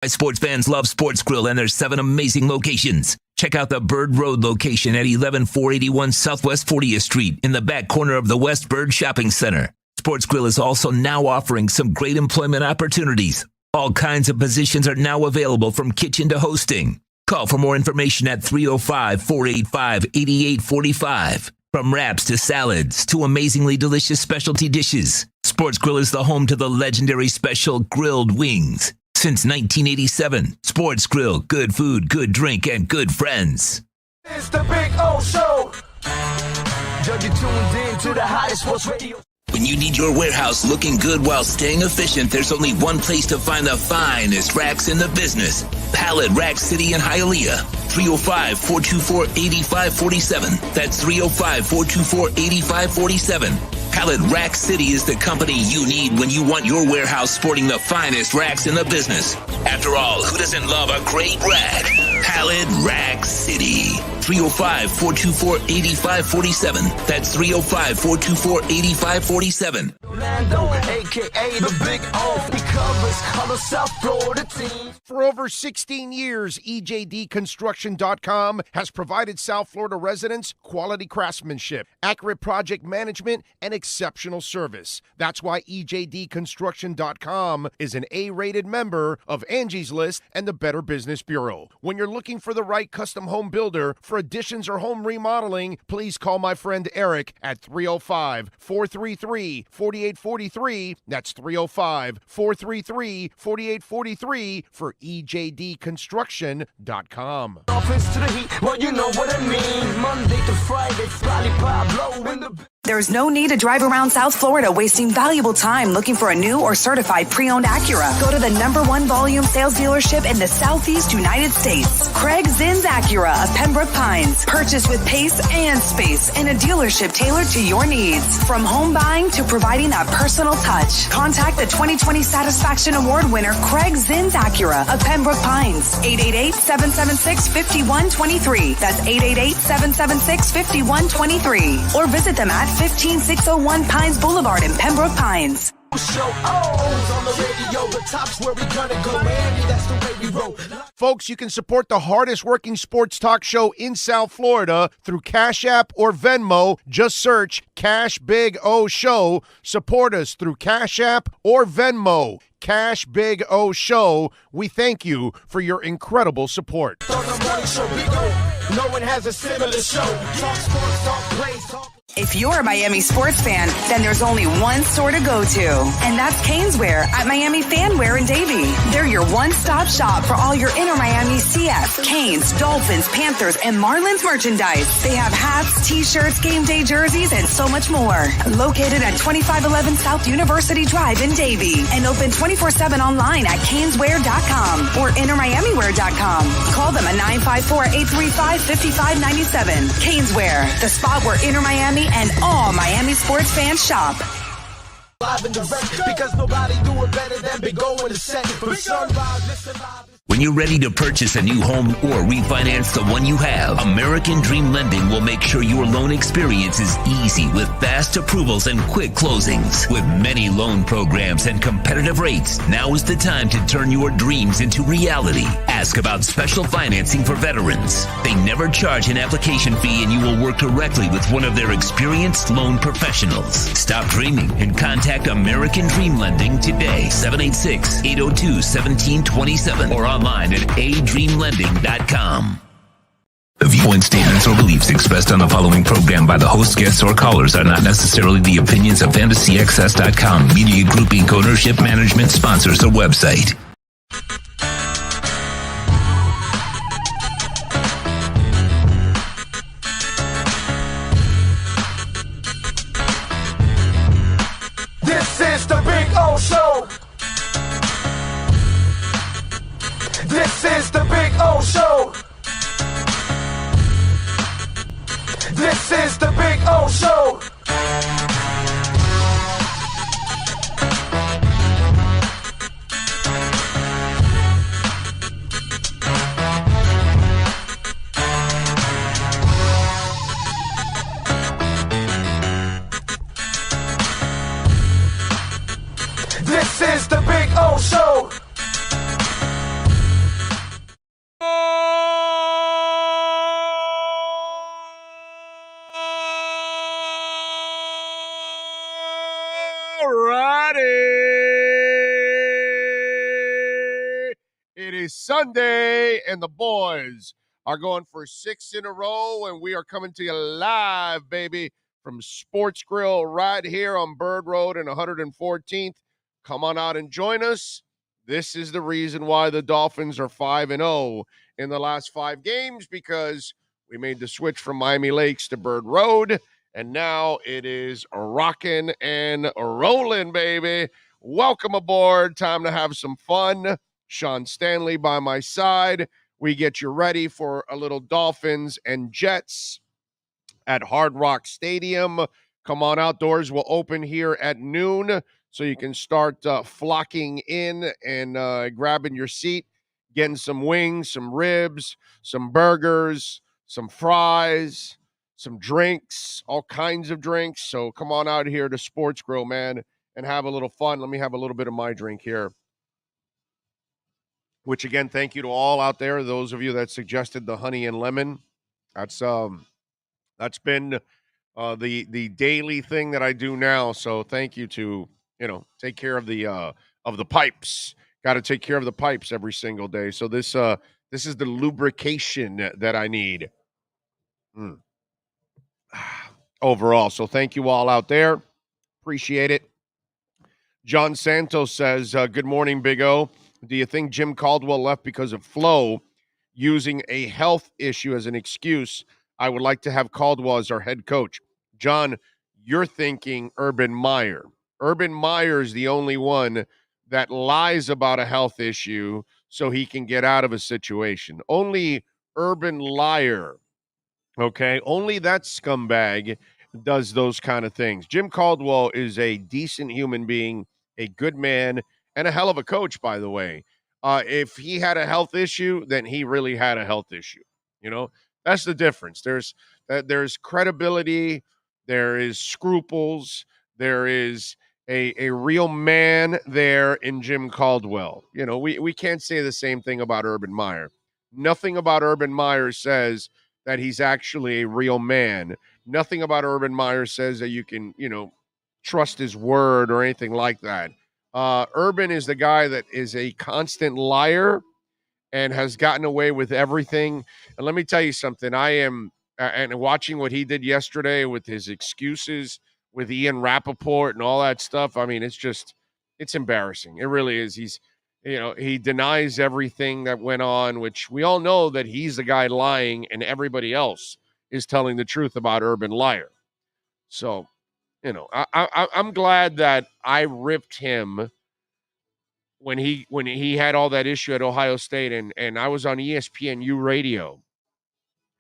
Sports fans love Sports Grill and their 7 amazing locations. Check out the Bird Road location at 11481 Southwest 40th Street in the back corner of the West Bird Shopping Center. Sports Grill is also now offering some great employment opportunities. All kinds of positions are now available from kitchen to hosting. Call for more information at 305-485-8845. From wraps to salads to amazingly delicious specialty dishes, Sports Grill is the home to the legendary special grilled wings. Since 1987, Sports Grill, good food, good drink, and good friends. It's the Big O Show. You're tuned in to the hottest sports radio. When you need your warehouse looking good while staying efficient, there's only one place to find the finest racks in the business. Pallet Rack City in Hialeah. 305-424-8547. That's 305-424-8547. Pallet Rack City is the company you need when you want your warehouse sporting the finest racks in the business. After all, who doesn't love a great rack? Pallet Rack City. 305-424-8547. That's 305-424-8547. Orlando, a.k.a. the Big O. He covers all the South Florida teams. For over 16 years, EJDconstruction.com has provided South Florida residents quality craftsmanship, accurate project management, and exceptional service. That's why EJDconstruction.com is an A-rated member of Angie's List and the Better Business Bureau. When you're looking for the right custom home builder for additions or home remodeling, please call my friend Eric at 305-433-4843. That's 305-433-4843 for EJDconstruction.com. Dolphins to the heat, well, you know what I mean. Monday to Friday, lollipop blow in the... There's no need to drive around South Florida wasting valuable time looking for a new or certified pre-owned Acura. Go to the #1 volume sales dealership in the Southeast United States. Craig Zinn's Acura of Pembroke Pines. Purchase with pace and space in a dealership tailored to your needs. From home buying to providing that personal touch. Contact the 2020 Satisfaction Award winner Craig Zinn's Acura of Pembroke Pines. 888-776-5123. That's 888-776-5123. Or visit them at 15601 Pines Boulevard in Pembroke Pines. Show on the radio, the top's where we gonna go, Miami, that's the way we roll. Folks, you can support the hardest working sports talk show in South Florida through Cash App or Venmo. Just search Cash Big O Show. Support us through Cash App or Venmo. Cash Big O Show. We thank you for your incredible support. On the morning show, Big O, no one has a similar show. Talk sports, talk plays, talk... If you're a Miami sports fan, then there's only one store to go to, and that's Caneswear at Miami Fanwear in Davie. They're your one-stop shop for all your inner Miami CF, Canes, Dolphins, Panthers, and Marlins merchandise. They have hats, t-shirts, game day jerseys, and so much more. Located at 2511 South University Drive in Davie, and open 24/7 online at caneswear.com or innermiamiwear.com. Call them at 954-835-5597. Caneswear, the spot where inner Miami and all Miami sports fans shop. Live and direct, because nobody do it better than Big O in the set. From sunrise, listen live. When you're ready to purchase a new home or refinance the one you have, American Dream Lending will make sure your loan experience is easy with fast approvals and quick closings. With many loan programs and competitive rates, now is the time to turn your dreams into reality. Ask about special financing for veterans. They never charge an application fee, and you will work directly with one of their experienced loan professionals. Stop dreaming and contact American Dream Lending today. 786-802-1727 or online at adreamlending.com. The viewpoint statements or beliefs expressed on the following program by the host, guests, or callers are not necessarily the opinions of FantasyXS.com, Media Group Inc., ownership, management, sponsors, or website. This is the Big O Show. This is the Big O Show. This is the Big O Show. It is Sunday, and the boys are going for 6 in a row, and we are coming to you live, baby, from Sports Grill right here on Bird Road and 114th. Come on out and join us. This is the reason why the Dolphins are 5-0 in the last 5 games, because we made the switch from Miami Lakes to Bird Road, and now it is rocking and rolling, baby. Welcome aboard. Time to have some fun. Sean Stanley by my side. We get you ready for a little Dolphins and Jets at Hard Rock Stadium. Come on outdoors. We'll open here at noon, so you can start flocking in and grabbing your seat, getting some wings, some ribs, some burgers, some fries, some drinks, all kinds of drinks. So come on out here to Sports Grill, man, and have a little fun. Let me have a little bit of my drink here. Which, again, thank you to all out there, those of you that suggested the honey and lemon. That's been the daily thing that I do now. So thank you to, take care of the pipes. Got to take care of the pipes every single day. So this is the lubrication that I need overall. So thank you all out there. Appreciate it. John Santos says, good morning, Big O. Do you think Jim Caldwell left because of Flo using a health issue as an excuse? I would like to have Caldwell as our head coach. John, you're thinking Urban Meyer. Urban Meyer is the only one that lies about a health issue so he can get out of a situation. Only Urban Liar, okay? Only that scumbag does those kind of things. Jim Caldwell is a decent human being, a good man, and a hell of a coach, by the way. If he had a health issue, then he really had a health issue. That's the difference. There's credibility, there is scruples, there is a real man there in Jim Caldwell. We can't say the same thing about Urban Meyer. Nothing about Urban Meyer says that he's actually a real man. Nothing about Urban Meyer says that you can, trust his word or anything like that. Urban is the guy that is a constant liar and has gotten away with everything. And let me tell you something. I am, and watching what he did yesterday with his excuses with Ian Rappaport and all that stuff, I mean, it's embarrassing. It really is. He denies everything that went on, which we all know that he's the guy lying and everybody else is telling the truth about Urban Liar. So, I'm glad that I ripped him when he had all that issue at Ohio State, and I was on ESPNU radio,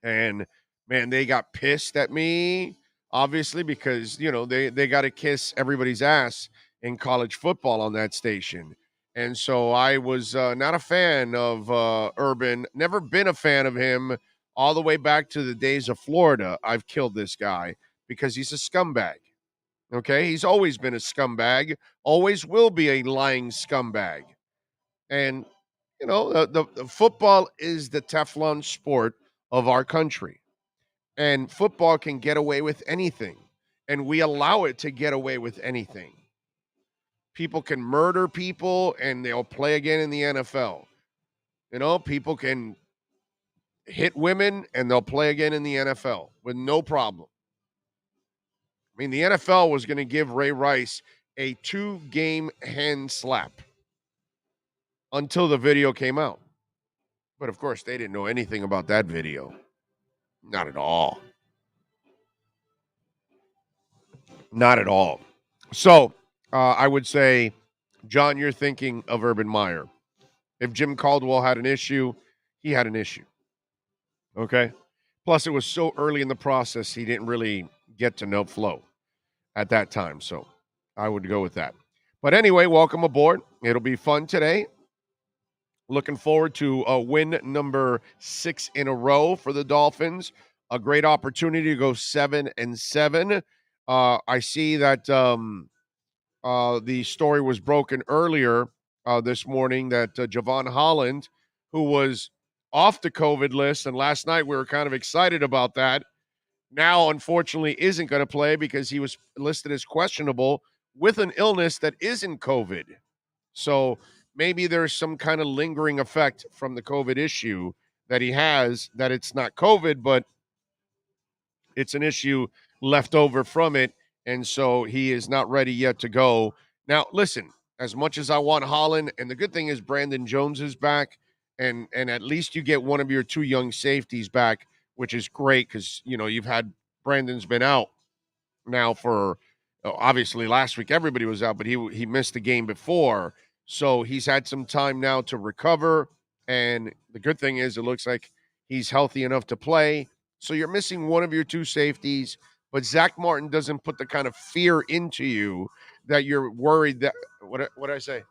and man, they got pissed at me, obviously, because they got to kiss everybody's ass in college football on that station. And so I was not a fan of Urban, never been a fan of him all the way back to the days of Florida. I've killed this guy because he's a scumbag. Okay, he's always been a scumbag, always will be a lying scumbag. And, the football is the Teflon sport of our country. And football can get away with anything. And we allow it to get away with anything. People can murder people and they'll play again in the NFL. People can hit women and they'll play again in the NFL with no problem. I mean, the NFL was going to give Ray Rice a 2-game hand slap until the video came out. But, of course, they didn't know anything about that video. Not at all. Not at all. So, I would say, John, you're thinking of Urban Meyer. If Jim Caldwell had an issue, he had an issue. Okay? Plus, it was so early in the process, he didn't really get to know Flo at that time. So I would go with that. But anyway, welcome aboard. It'll be fun today. Looking forward to win number 6 in a row for the Dolphins. A great opportunity to go 7-7. I see that the story was broken earlier this morning that Javon Holland, who was off the COVID list, and last night we were kind of excited about that, now unfortunately isn't going to play because he was listed as questionable with an illness that isn't COVID. So maybe there's some kind of lingering effect from the COVID issue that he has, that it's not COVID, but it's an issue left over from it. And so he is not ready yet to go. Now, listen, as much as I want Holland, and the good thing is Brandon Jones is back, and at least you get one of your two young safeties back, which is great because, you've had Brandon's been out now for obviously last week everybody was out, but he missed the game before. So he's had some time now to recover. And the good thing is it looks like he's healthy enough to play. So you're missing one of your two safeties, but Zach Martin doesn't put the kind of fear into you that you're worried that what did I say?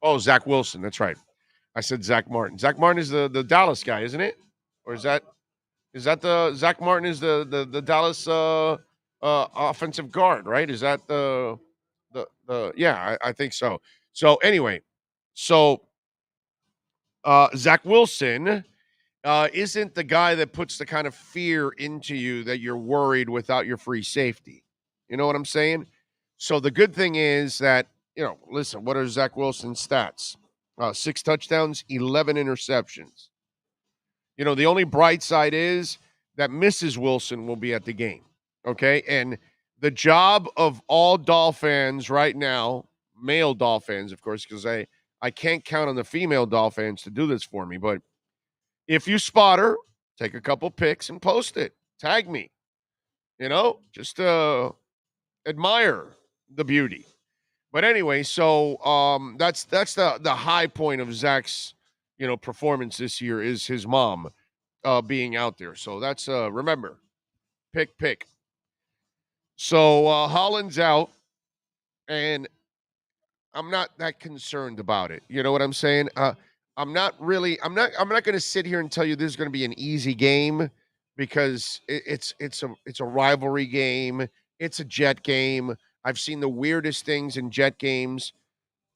Oh, Zach Wilson. That's right. I said Zach Martin. Zach Martin is the Dallas guy, isn't it? Or is that the Zach Martin is the Dallas offensive guard, right? Is that the yeah, I think so. So anyway, Zach Wilson isn't the guy that puts the kind of fear into you that you're worried without your free safety. You know what I'm saying? So the good thing is that, listen, what are Zach Wilson's stats? 6 touchdowns, 11 interceptions. The only bright side is that Mrs. Wilson will be at the game, okay? And the job of all Dolphins right now, male Dolphins, of course, because I can't count on the female Dolphins to do this for me, but if you spot her, take a couple pics and post it. Tag me. Just admire the beauty. But anyway, so that's the high point of Zach's performance this year is his mom being out there. So that's remember, pick. So Holland's out, and I'm not that concerned about it. You know what I'm saying? I'm not going to sit here and tell you this is going to be an easy game because it's a rivalry game. It's a Jet game. I've seen the weirdest things in Jet games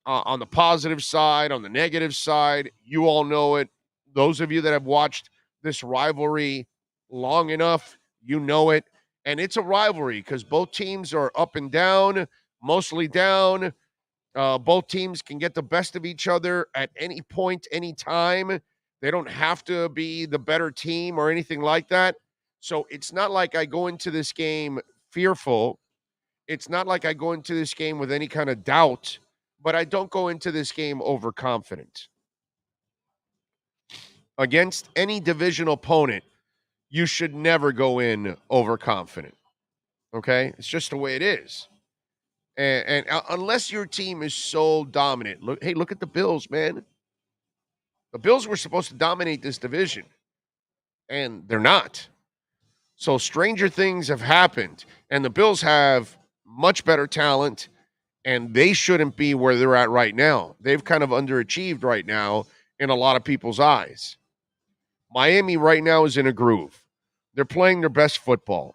on the positive side, on the negative side. You all know it. Those of you that have watched this rivalry long enough, you know it. And it's a rivalry because both teams are up and down, mostly down. Both teams can get the best of each other at any point, any time. They don't have to be the better team or anything like that. So it's not like I go into this game fearful. It's not like I go into this game with any kind of doubt, but I don't go into this game overconfident. Against any divisional opponent, you should never go in overconfident. Okay? It's just the way it is. And unless your team is so dominant, look at the Bills, man. The Bills were supposed to dominate this division, and they're not. So stranger things have happened, and the Bills have much better talent, and they shouldn't be where they're at right now. They've kind of underachieved right now in a lot of people's eyes. Miami right now is in a groove. They're playing their best football.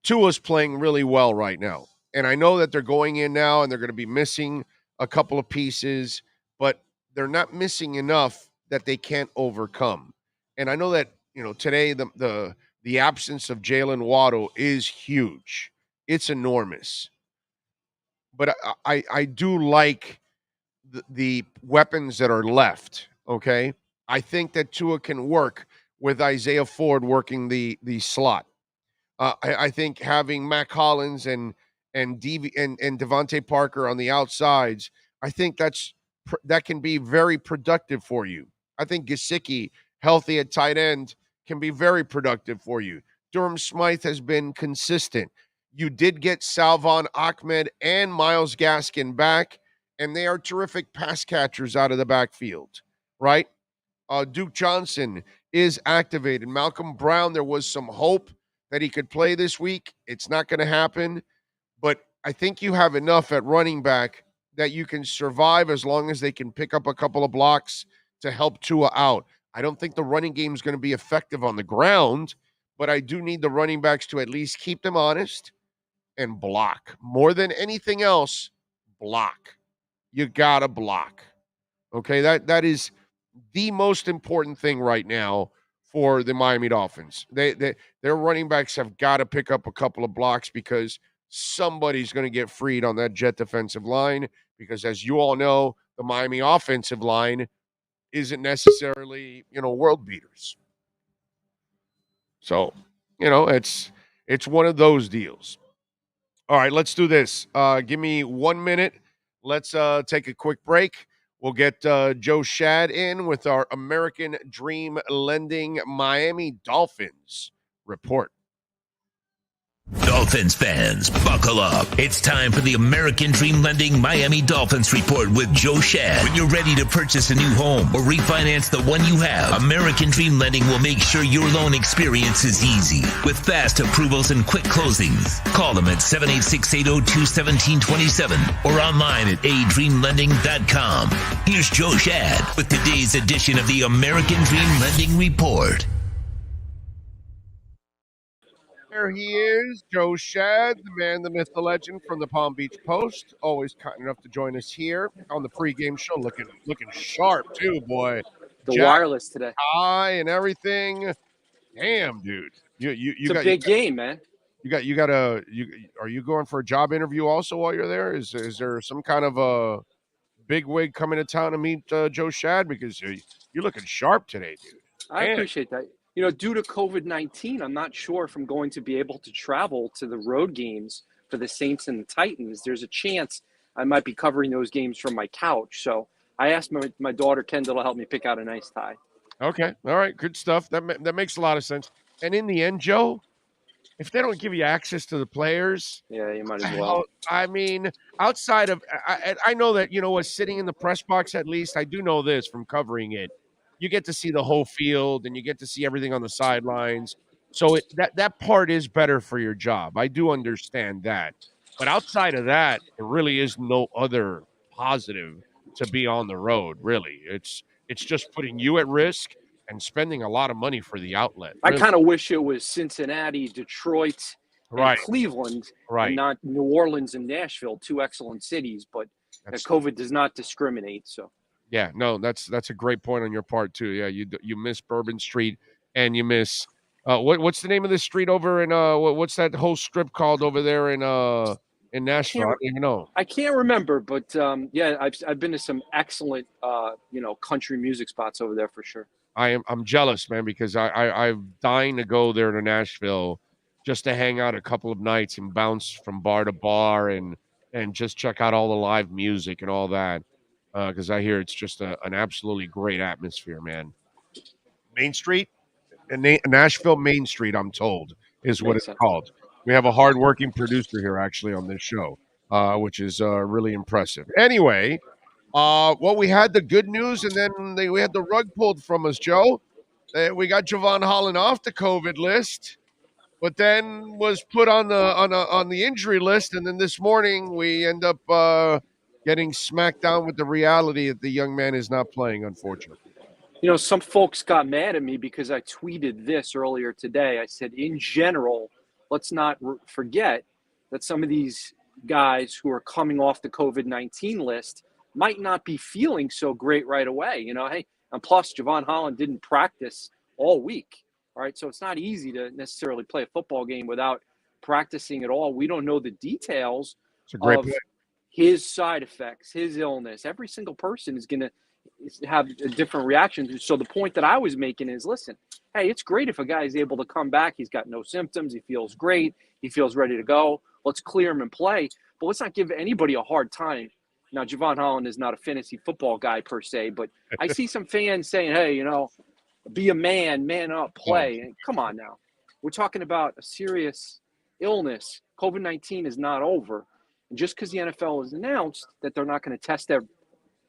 Tua's playing really well right now. And I know that they're going in now and they're going to be missing a couple of pieces, but they're not missing enough that they can't overcome. And I know that, today the absence of Jalen Waddle is huge. It's enormous. But I do like the weapons that are left, okay? I think that Tua can work with Isaiah Ford working the slot. I think having Mac Hollins and Devontae Parker on the outsides, I think that can be very productive for you. I think Gesicki, healthy at tight end, can be very productive for you. Durham Smythe has been consistent. You did get Salvon Ahmed and Myles Gaskin back, and they are terrific pass catchers out of the backfield, right? Duke Johnson is activated. Malcolm Brown, there was some hope that he could play this week. It's not going to happen. But I think you have enough at running back that you can survive as long as they can pick up a couple of blocks to help Tua out. I don't think the running game is going to be effective on the ground, but I do need the running backs to at least keep them honest and block. More than anything else, block. You got to block. Okay, that is the most important thing right now for the Miami Dolphins. Their running backs have got to pick up a couple of blocks because somebody's going to get freed on that Jet defensive line because, as you all know, the Miami offensive line isn't necessarily, world beaters. So, it's one of those deals. All right, let's do this. Give me 1 minute. Let's take a quick break. We'll get Joe Shad in with our American Dream Lending Miami Dolphins report. Dolphins fans, buckle up. It's time for the American Dream Lending Miami Dolphins report with Joe Shad. When you're ready to purchase a new home or refinance the one you have, American Dream Lending will make sure your loan experience is easy with fast approvals and quick closings. Call them at 786-802-1727 or online at adreamlending.com. Here's Joe Shad with today's edition of the American Dream Lending report. There he is, Joe Shad, the man, the myth, the legend from the Palm Beach Post. Always kind enough to join us here on the pregame show. Looking sharp too, boy. The wireless today. High and everything. Damn, dude. It's a big game, man. Are you going for a job interview also while you're there? Is there some kind of a big wig coming to town to meet Joe Shad? Because you're looking sharp today, dude. I appreciate that. Due to COVID-19, I'm not sure if I'm going to be able to travel to the road games for the Saints and the Titans. There's a chance I might be covering those games from my couch. So I asked my daughter, Kendall, to help me pick out a nice tie. Okay. All right. Good stuff. That makes a lot of sense. And in the end, Joe, if they don't give you access to the players. Yeah, you might as well. I mean, outside of – I know that, sitting in the press box at least, I do know this from covering it. You get to see the whole field and you get to see everything on the sidelines. So that part is better for your job. I do understand that. But outside of that, there really is no other positive to be on the road, really. It's just putting you at risk and spending a lot of money for the outlet. Really. I kind of wish it was Cincinnati, Detroit, and Cleveland, and not New Orleans and Nashville, two excellent cities. But COVID does not discriminate, so. Yeah, no, that's a great point on your part too. Yeah, you miss Bourbon Street and you miss what's the name of this street over in what's that whole strip called over there in Nashville? I don't even know. I can't remember, but I've been to some excellent country music spots over there for sure. I'm jealous, man, because I'm dying to go there to Nashville just to hang out a couple of nights and bounce from bar to bar and just check out all the live music and all that. Because I hear it's just an absolutely great atmosphere, man. Main Street, Nashville Main Street, I'm told, is what it's called. We have a hardworking producer here, actually, on this show, which is really impressive. Anyway, we had the good news, and then we had the rug pulled from us, Joe. We got Jevon Holland off the COVID list, but then was put on the injury list, and then this morning we end up getting smacked down with the reality that the young man is not playing, unfortunately. Some folks got mad at me because I tweeted this earlier today. I said, in general, let's not forget that some of these guys who are coming off the COVID-19 list might not be feeling so great right away. Hey, and plus Jevon Holland didn't practice all week. All right, so it's not easy to necessarily play a football game without practicing at all. We don't know the details of his side effects, his illness. Every single person is going to have a different reaction. So the point that I was making is, listen, hey, it's great if a guy is able to come back. He's got no symptoms. He feels great. He feels ready to go. Let's clear him and play. But let's not give anybody a hard time. Now, Jevon Holland is not a fantasy football guy per se, but I see some fans saying, hey, be a man up, play. And come on now. We're talking about a serious illness. COVID-19 is not over. And just because the NFL has announced that they're not going to test their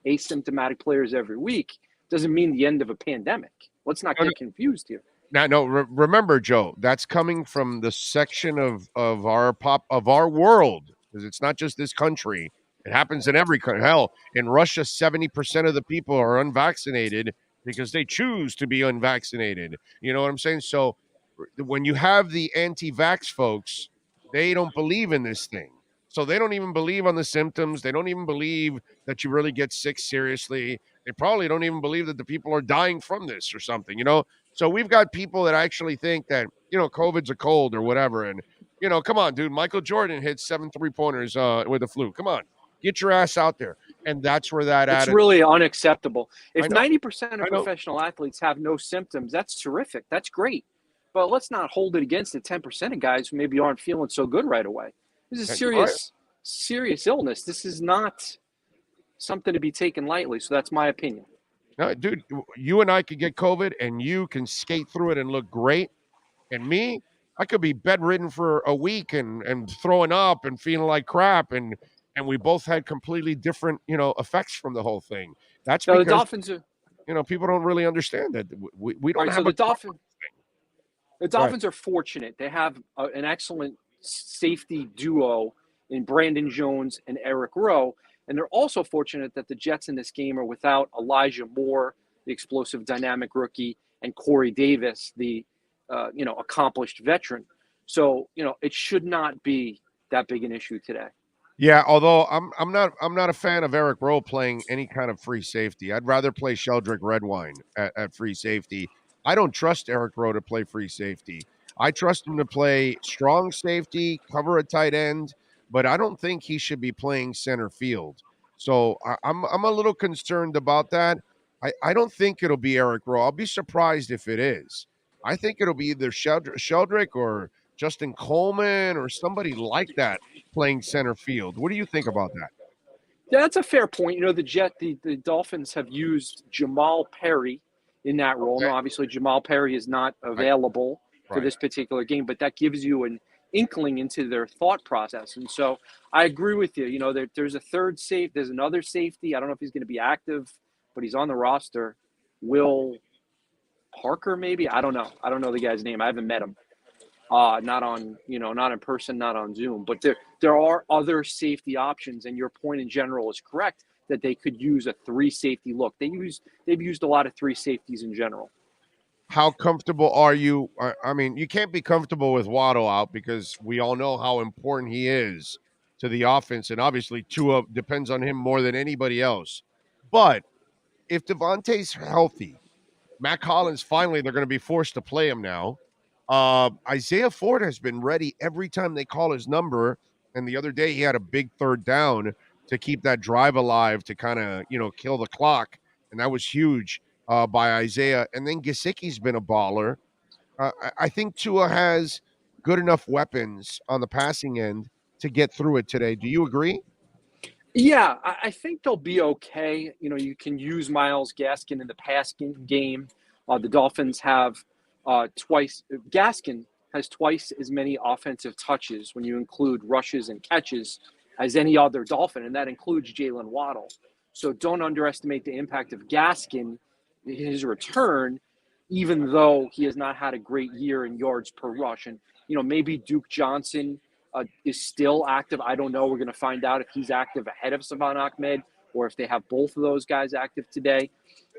asymptomatic players every week doesn't mean the end of a pandemic. Let's not get confused here. No. Remember, Joe, that's coming from the section of our world, because it's not just this country. It happens in every country. Hell, in Russia, 70% of the people are unvaccinated because they choose to be unvaccinated. You know what I'm saying? So when you have the anti-vax folks, they don't believe in this thing. So they don't even believe on the symptoms. They don't even believe that you really get sick seriously. They probably don't even believe that the people are dying from this or something, So we've got people that actually think that, COVID's a cold or whatever. And, come on, dude. Michael Jordan hit 7 3-pointers with the flu. Come on. Get your ass out there. And that's where that It's added. really unacceptable. I If know. 90% of I know. professional athletes have no symptoms, that's terrific. That's great. But let's not hold it against the 10% of guys who maybe aren't feeling so good right away. This is You're right. serious illness. This is not something to be taken lightly. So that's my opinion. No, dude, you and I could get COVID, and you can skate through it and look great. And me, I could be bedridden for a week and throwing up and feeling like crap, and we both had completely different, effects from the whole thing. That's Now, the because Dolphins are people don't really understand that we don't right. have So a the Dolphins are fortunate. They have an excellent safety duo in Brandon Jones and Eric Rowe. And they're also fortunate that the Jets in this game are without Elijah Moore, the explosive dynamic rookie, and Corey Davis, the accomplished veteran. So, it should not be that big an issue today. Yeah, although I'm not a fan of Eric Rowe playing any kind of free safety. I'd rather play Sheldrick Redwine at free safety. I don't trust Eric Rowe to play free safety. I trust him to play strong safety, cover a tight end, but I don't think he should be playing center field. So I'm a little concerned about that. I don't think it'll be Eric Rowe. I'll be surprised if it is. I think it'll be either Sheldrick or Justin Coleman or somebody like that playing center field. What do you think about that? Yeah, that's a fair point. The Dolphins have used Jamal Perry in that role. Okay. Now, obviously, Jamal Perry is not available for this particular game, but that gives you an inkling into their thought process. And so I agree with you. There's a third safe. There's another safety. I don't know if he's going to be active, but he's on the roster. Will Parker, maybe? I don't know. I don't know the guy's name. I haven't met him. Not in person, not on Zoom. But there are other safety options, and your point in general is correct that they could use a three safety look. They've used a lot of three safeties in general. How comfortable are you? I mean, you can't be comfortable with Waddle out because we all know how important he is to the offense, and obviously Tua depends on him more than anybody else. But if Devontae's healthy, Matt Collins, finally, they're going to be forced to play him now. Isaiah Ford has been ready every time they call his number. And the other day he had a big third down to keep that drive alive to kind of, kill the clock. And that was huge by Isaiah. And then Gesicki's been a baller. I think Tua has good enough weapons on the passing end to get through it today. Do you agree? Yeah, I think they'll be okay. You can use Myles Gaskin in the passing game. The Dolphins have Gaskin has twice as many offensive touches when you include rushes and catches as any other Dolphin, and that includes Jalen Waddle. So don't underestimate the impact of Gaskin, his return, even though he has not had a great year in yards per rush. And, maybe Duke Johnson is still active. I don't know. We're going to find out if he's active ahead of Savon Ahmed or if they have both of those guys active today.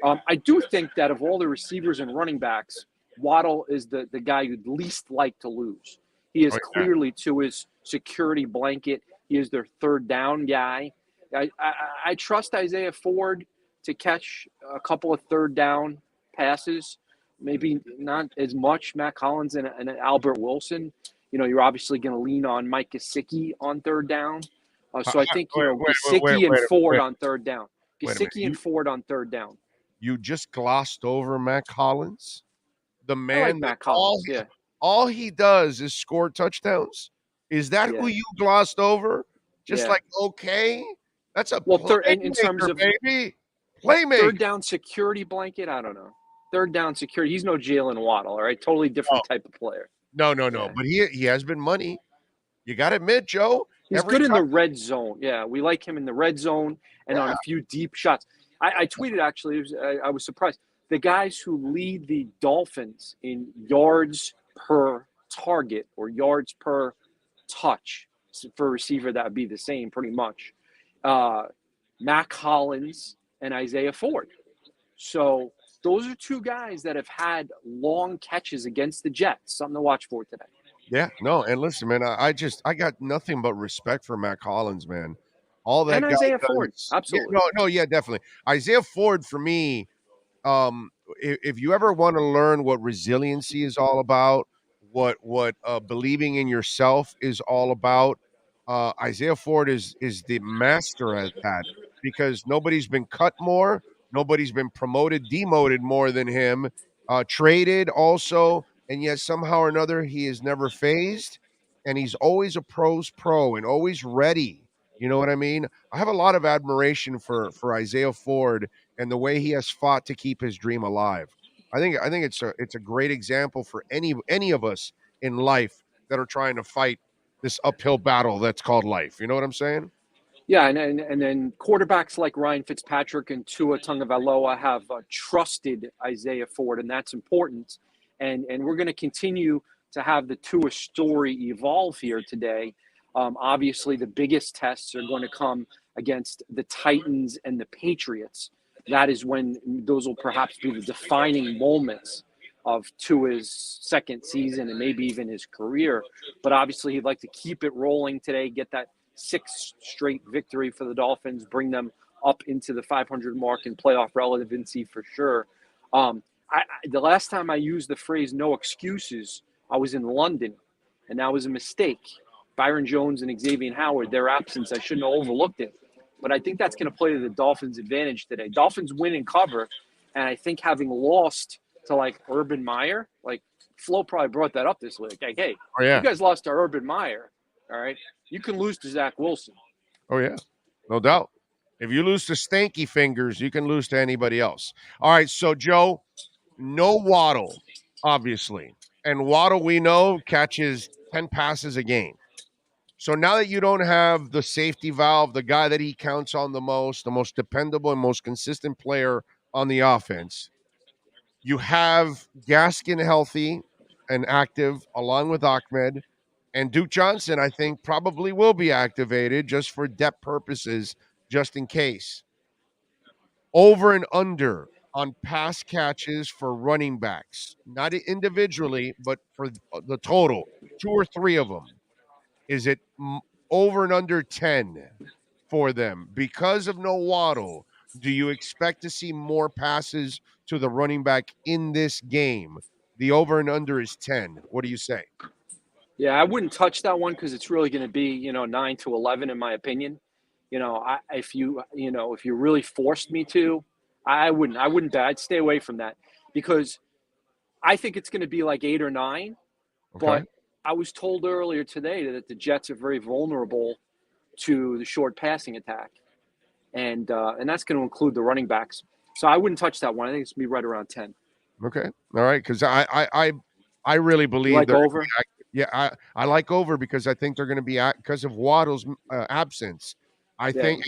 I do think that of all the receivers and running backs, Waddle is the guy you'd least like to lose. He is clearly to his security blanket. He is their third down guy. I trust Isaiah Ford to catch a couple of third down passes, maybe not as much Matt Collins and Albert Wilson. You're obviously going to lean on Mike Gesicki on third down. So I think, Gesicki and Ford on third down. Gesicki and Ford on third down. You just glossed over Matt Collins? The man, like Matt Collins, all he does is score touchdowns. Is that who you glossed over? Just okay, that's a in terms of baby playmaker. Third down security blanket. I don't know. Third down security. He's no Jalen Waddle. All right, totally different type of player. No. But he has been money. You got to admit, Joe. He's good in the red zone. Yeah, we like him in the red zone and on a few deep shots. I tweeted actually. I was surprised. The guys who lead the Dolphins in yards per target or yards per touch for a receiver, that would be the same pretty much. Matt Collins and Isaiah Ford. So those are two guys that have had long catches against the Jets. Something to watch for today. Yeah, no, and listen, man, I got nothing but respect for Matt Collins, man. All that and Isaiah Ford, absolutely. Yeah, definitely. Isaiah Ford for me. If you ever want to learn what resiliency is all about, what believing in yourself is all about, Isaiah Ford is the master at that. because nobody's been cut more, nobody's been promoted, demoted more than him, traded also, and yet somehow or another he is never phased, and he's always a pro's pro and always ready. You know what I mean? I have a lot of admiration for Isaiah Ford and the way he has fought to keep his dream alive. I think it's a great example for any of us in life that are trying to fight this uphill battle that's called life. You know what I'm saying? Yeah, and then quarterbacks like Ryan Fitzpatrick and Tua Tagovailoa have trusted Isaiah Ford, and that's important. And we're going to continue to have the Tua story evolve here today. Obviously, the biggest tests are going to come against the Titans and the Patriots. That is when those will perhaps be the defining moments of Tua's second season and maybe even his career. But obviously, he'd like to keep it rolling today, get that sixth straight victory for the Dolphins, bring them up into the 500 mark in playoff relevancy for sure. The last time I used the phrase "no excuses," I was in London, and that was a mistake. Byron Jones and Xavier Howard, their absence, I shouldn't have overlooked it. But I think that's going to play to the Dolphins' advantage today. Dolphins win and cover, and I think having lost to like Urban Meyer, like Flo probably brought that up this week. Like, hey, you guys lost to Urban Meyer, all right? You can lose to Zach Wilson. Oh, yeah, no doubt. If you lose to Stanky Fingers, you can lose to anybody else. All right, so, Joe, no Waddle, obviously. And Waddle, we know, catches 10 passes a game. So now that you don't have the safety valve, the guy that he counts on the most dependable and most consistent player on the offense, you have Gaskin healthy and active along with Ahmed. And Duke Johnson, I think, probably will be activated just for depth purposes, just in case. Over and under on pass catches for running backs, not individually, but for the total, 2 or 3 of them. Is it over and under 10 for them? Because of no Waddle, do you expect to see more passes to the running back in this game? The over and under is 10. What do you say? Yeah, I wouldn't touch that one because it's really going to be, 9 to 11 in my opinion. If you really forced me to, I wouldn't bet. I'd stay away from that because I think it's going to be like 8 or 9. Okay. But I was told earlier today that the Jets are very vulnerable to the short passing attack, and that's going to include the running backs. So I wouldn't touch that one. I think it's going to be right around 10. Okay, all right, because I really believe you like over. I like over because I think they're going to be because of Waddle's absence. I think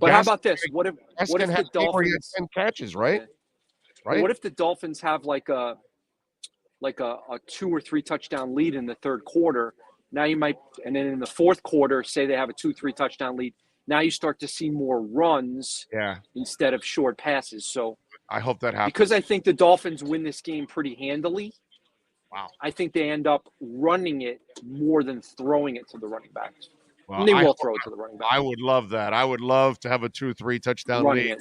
But how about this? What if the Dolphins 10 catches, right? Yeah. Right. What if the Dolphins have like a 2 or 3 touchdown lead in the third quarter? Now you might, and then in the fourth quarter, say they have a 2-3 touchdown lead. Now you start to see more runs instead of short passes. So I hope that happens. Because I think the Dolphins win this game pretty handily. Wow. I think they end up running it more than throwing it to the running backs. Well, and they will throw it to the running backs. I would love that. I would love to have a 2-3 touchdown lead.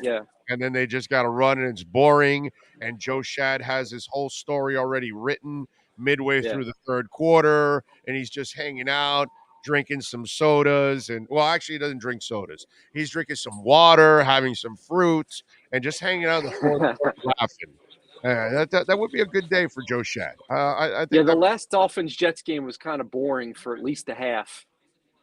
And then they just got to run, and it's boring. And Joe Shad has his whole story already written midway through the third quarter, and he's just hanging out, drinking some sodas. And, well, actually, he doesn't drink sodas. He's drinking some water, having some fruits, and just hanging out in the fourth quarter laughing. That would be a good day for Joe Shad. I think the last Dolphins-Jets game was kind of boring for at least a half.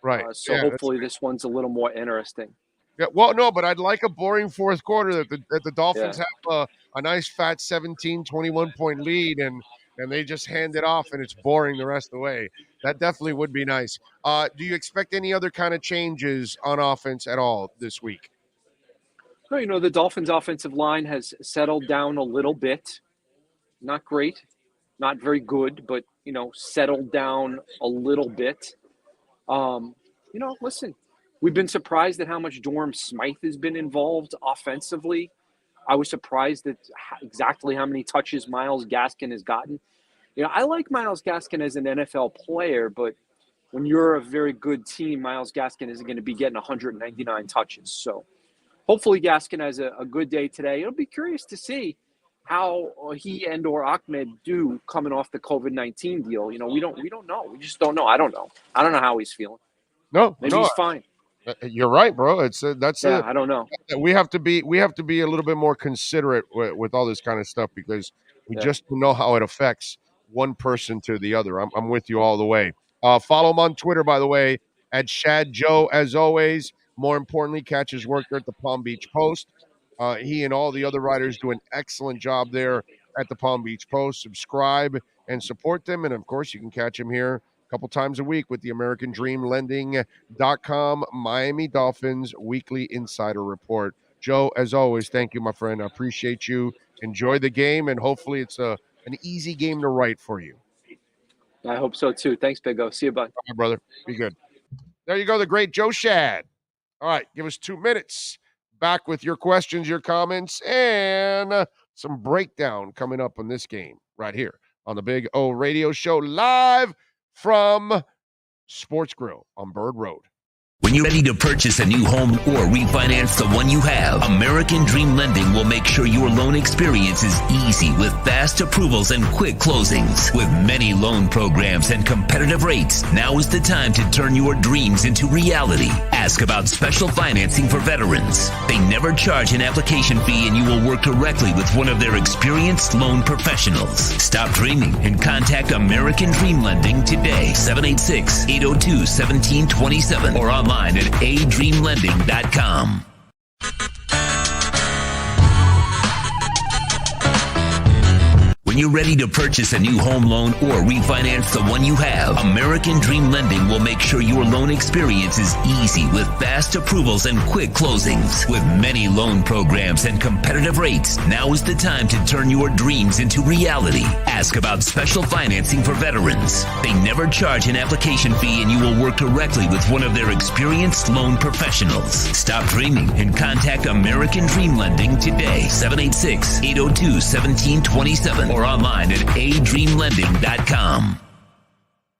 Right. So hopefully this one's a little more interesting. Yeah, well, no, but I'd like a boring fourth quarter that the Dolphins have a nice fat 17, 21-point lead, and they just hand it off, and it's boring the rest of the way. That definitely would be nice. Do you expect any other kind of changes on offense at all this week? Well, the Dolphins' offensive line has settled down a little bit. Not great, not very good, but, settled down a little bit. Listen, we've been surprised at how much Durham Smythe has been involved offensively. I was surprised at exactly how many touches Myles Gaskin has gotten. I like Myles Gaskin as an NFL player, but when you're a very good team, Myles Gaskin isn't going to be getting 199 touches. So hopefully Gaskin has a good day today. It'll be curious to see how he or Ahmed do coming off the COVID-19 deal. We don't know. We just don't know. I don't know how he's feeling. No, maybe he's fine. You're right, bro. I don't know. We have to be a little bit more considerate with all this kind of stuff because we Yeah. just know how it affects one person to the other. I'm with you all the way. Follow him on Twitter, by the way, at Shad Joe. As always, more importantly, catch his work there at the Palm Beach Post. He and all the other writers do an excellent job there at the Palm Beach Post. Subscribe and support them, and of course, you can catch him here a couple times a week with the American Dream Lending.com Miami Dolphins Weekly Insider Report. Joe, as always, thank you, my friend. I appreciate you. Enjoy the game, and hopefully it's an easy game to write for you. I hope so, too. Thanks, Big O. See you, bud. All right, brother. Be good. There you go, the great Joe Shad. All right, give us 2 minutes. Back with your questions, your comments, and some breakdown coming up on this game right here on the Big O Radio Show, live from Sports Grill on Bird Road. When you're ready to purchase a new home or refinance the one you have, American Dream Lending will make sure your loan experience is easy with fast approvals and quick closings. With many loan programs and competitive rates, now is the time to turn your dreams into reality. Ask about special financing for veterans. They never charge an application fee and you will work directly with one of their experienced loan professionals. Stop dreaming and contact American Dream Lending today, 786-802-1727 or online at adreamlending.com. When you're ready to purchase a new home loan or refinance the one you have, American Dream Lending will make sure your loan experience is easy with fast approvals and quick closings. With many loan programs and competitive rates, now is the time to turn your dreams into reality. Ask about special financing for veterans. They never charge an application fee and you will work directly with one of their experienced loan professionals. Stop dreaming and contact American Dream Lending today, 786-802-1727 or online at adreamlending.com.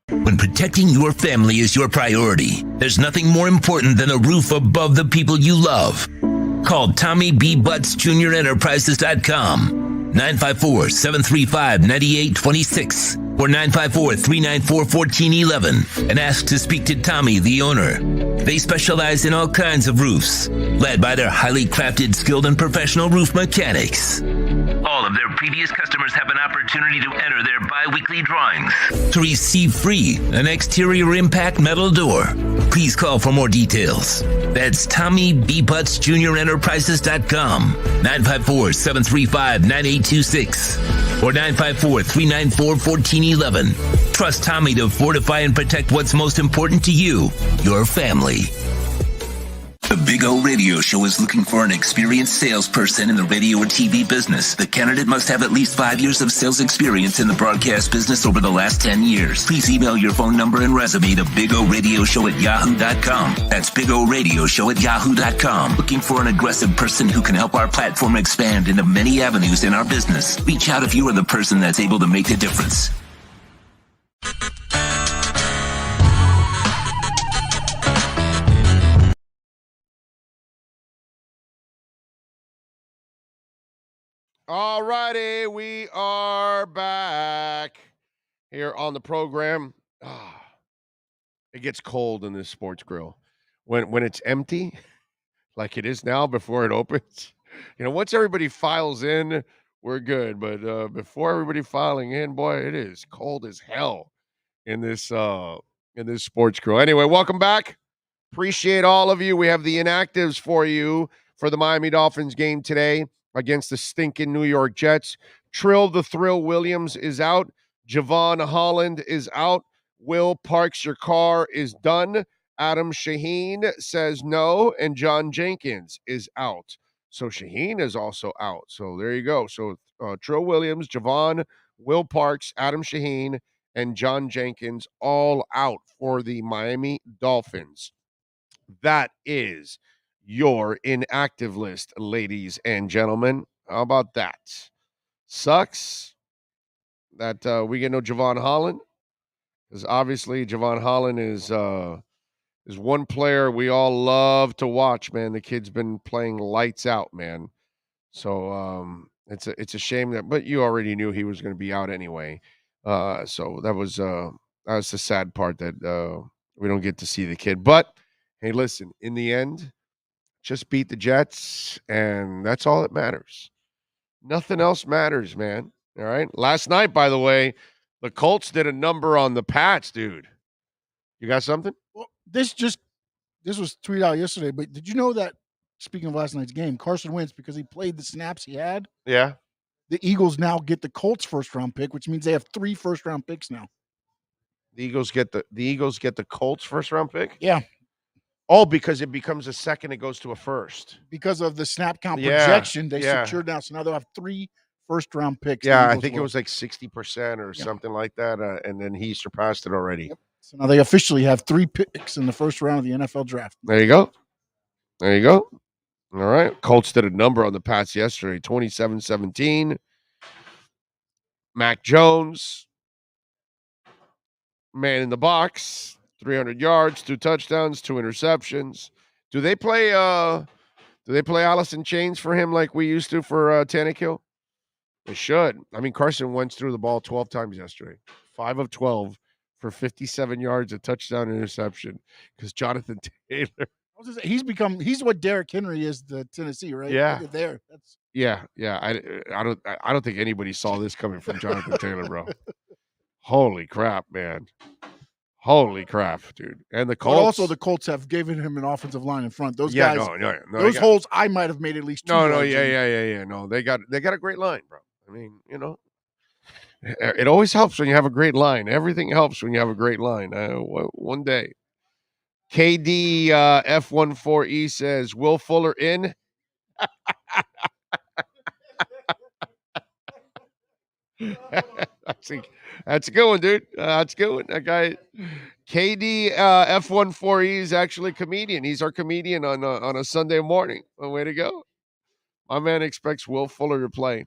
When protecting your family is your priority, there's nothing more important than a roof above the people you love. Call Tommy B. Butts Jr. Enterprises.com, 954-735-9826 or 954-394-1411 and ask to speak to Tommy, the owner. They specialize in all kinds of roofs, led by their highly crafted, skilled, and professional roof mechanics. All of their previous customers have an opportunity to enter their bi-weekly drawings to receive free an exterior impact metal door. Please call for more details. That's Tommy B. Butts Jr. Enterprises.com, 954-735-9826 or 954-394-1411. Trust Tommy to fortify and protect what's most important to you, your family. The Big O Radio Show is looking for an experienced salesperson in the radio or TV business. The candidate must have at least 5 years of sales experience in the broadcast business over the last 10 years. Please email your phone number and resume to bigoradioshow@yahoo.com. That's bigoradioshow@yahoo.com. Looking for an aggressive person who can help our platform expand into many avenues in our business. Reach out if you are the person that's able to make the difference. All righty, we are back here on the program. It gets cold in this sports grill. When it's empty, like it is now before it opens. Once everybody files in, we're good. But before everybody filing in, boy, it is cold as hell in this sports grill. Anyway, welcome back. Appreciate all of you. We have the inactives for you for the Miami Dolphins game today against the stinking New York Jets. Trill the Thrill Williams is out. Javon Holland is out. Will Parks Your Car is done. Adam Shaheen says no. And John Jenkins is out. So Shaheen is also out. So there you go. So Trill Williams, Javon, Will Parks, Adam Shaheen, and John Jenkins all out for the Miami Dolphins. That is your inactive list, ladies and gentlemen. How about that? Sucks that we get no Javon Holland, because obviously Javon Holland is one player we all love to watch, man. The kid's been playing lights out, man. So it's a shame but you already knew he was going to be out anyway. So that was the sad part that we don't get to see the kid. But Hey, listen, in the end, just beat the Jets, and that's all that matters. Nothing else matters, man. All right. Last night, by the way, the Colts did a number on the Pats, dude. You got something? Well, this was tweeted out yesterday, but did you know that, speaking of last night's game, Carson Wentz, because he played the snaps he had, Yeah. the Eagles now get the Colts first-round pick, which means they have 3 first-round picks now. The Eagles get the Colts first round pick? Yeah. Oh, because it becomes a second, it goes to a first. Because of the snap count Yeah, projection, they yeah. secured now. So now they'll have 3 first-round picks. the Yeah, I Eagles think it will. was like 60% or Yeah. something like that, and then he surpassed it already. Yep. So now they officially have 3 picks in the first round of the NFL draft. There you go. There you go. All right. Colts did a number on the Pats yesterday, 27-17. Mac Jones, man in the box, 300 yards, 2 touchdowns, 2 interceptions. Do they play Allison Chains for him like we used to for Tannehill? They should. I mean, Carson Wentz threw the ball 12 times yesterday. 5 of 12 for 57 yards, a touchdown, interception. Because Jonathan Taylor. He's what Derrick Henry is to Tennessee, right? Yeah. Right there. Yeah. I don't think anybody saw this coming from Jonathan Taylor, bro. Holy crap, man. Holy crap, dude. And the Colts. But also the Colts have given him an offensive line in front. Those guys, no, those holes I might have made at least 2 yards in. yeah. No, they got a great line, bro. I mean, it always helps when you have a great line. Everything helps when you have a great line. One day. KD F14E says, Will Fuller in? That's a good one, dude. That's a good one. That guy, KD F14E is actually a comedian. He's our comedian on a Sunday morning. Well, way to go. My man expects Will Fuller to play.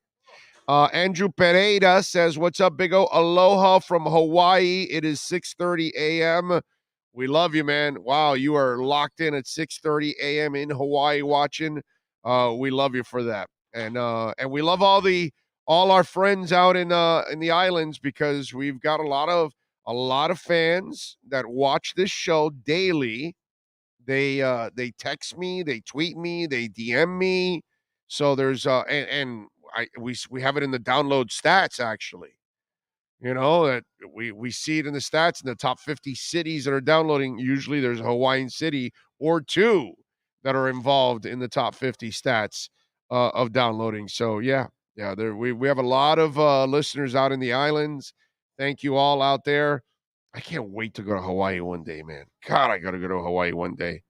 Andrew Pereira says, what's up, Big O? Aloha from Hawaii. It is 6:30 a.m. We love you, man. Wow, you are locked in at 6:30 a.m. in Hawaii watching. We love you for that. And we love all our friends out in the islands, because we've got a lot of fans that watch this show daily. They text me, they tweet me, they DM me. So there's we have it in the download stats, actually. That we see it in the stats in the top 50 cities that are downloading. Usually there's a Hawaiian city or 2 that are involved in the top 50 stats of downloading. So yeah, we have a lot of listeners out in the islands. Thank you all out there. I can't wait to go to Hawaii one day, man. God, I got to go to Hawaii one day.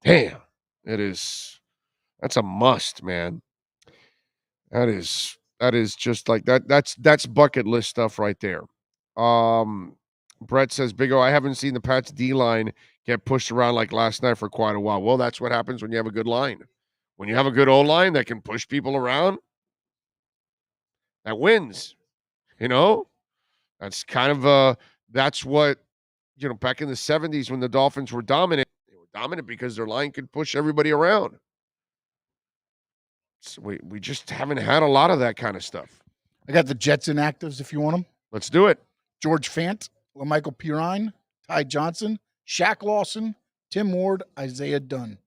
Damn, that's a must, man. That is just like that. That's bucket list stuff right there. Brett says, Big O, I haven't seen the Pats D-line get pushed around like last night for quite a while. Well, that's what happens when you have a good line. When you have a good O-line that can push people around, that wins. That's kind of that's what back in the 70s when the Dolphins were dominant. They were dominant because their line could push everybody around. So we just haven't had a lot of that kind of stuff. I got the Jets inactives if you want them. Let's do it. George Fant, LaMichael Pirine, Ty Johnson, Shaq Lawson, Tim Ward, Isaiah Dunn.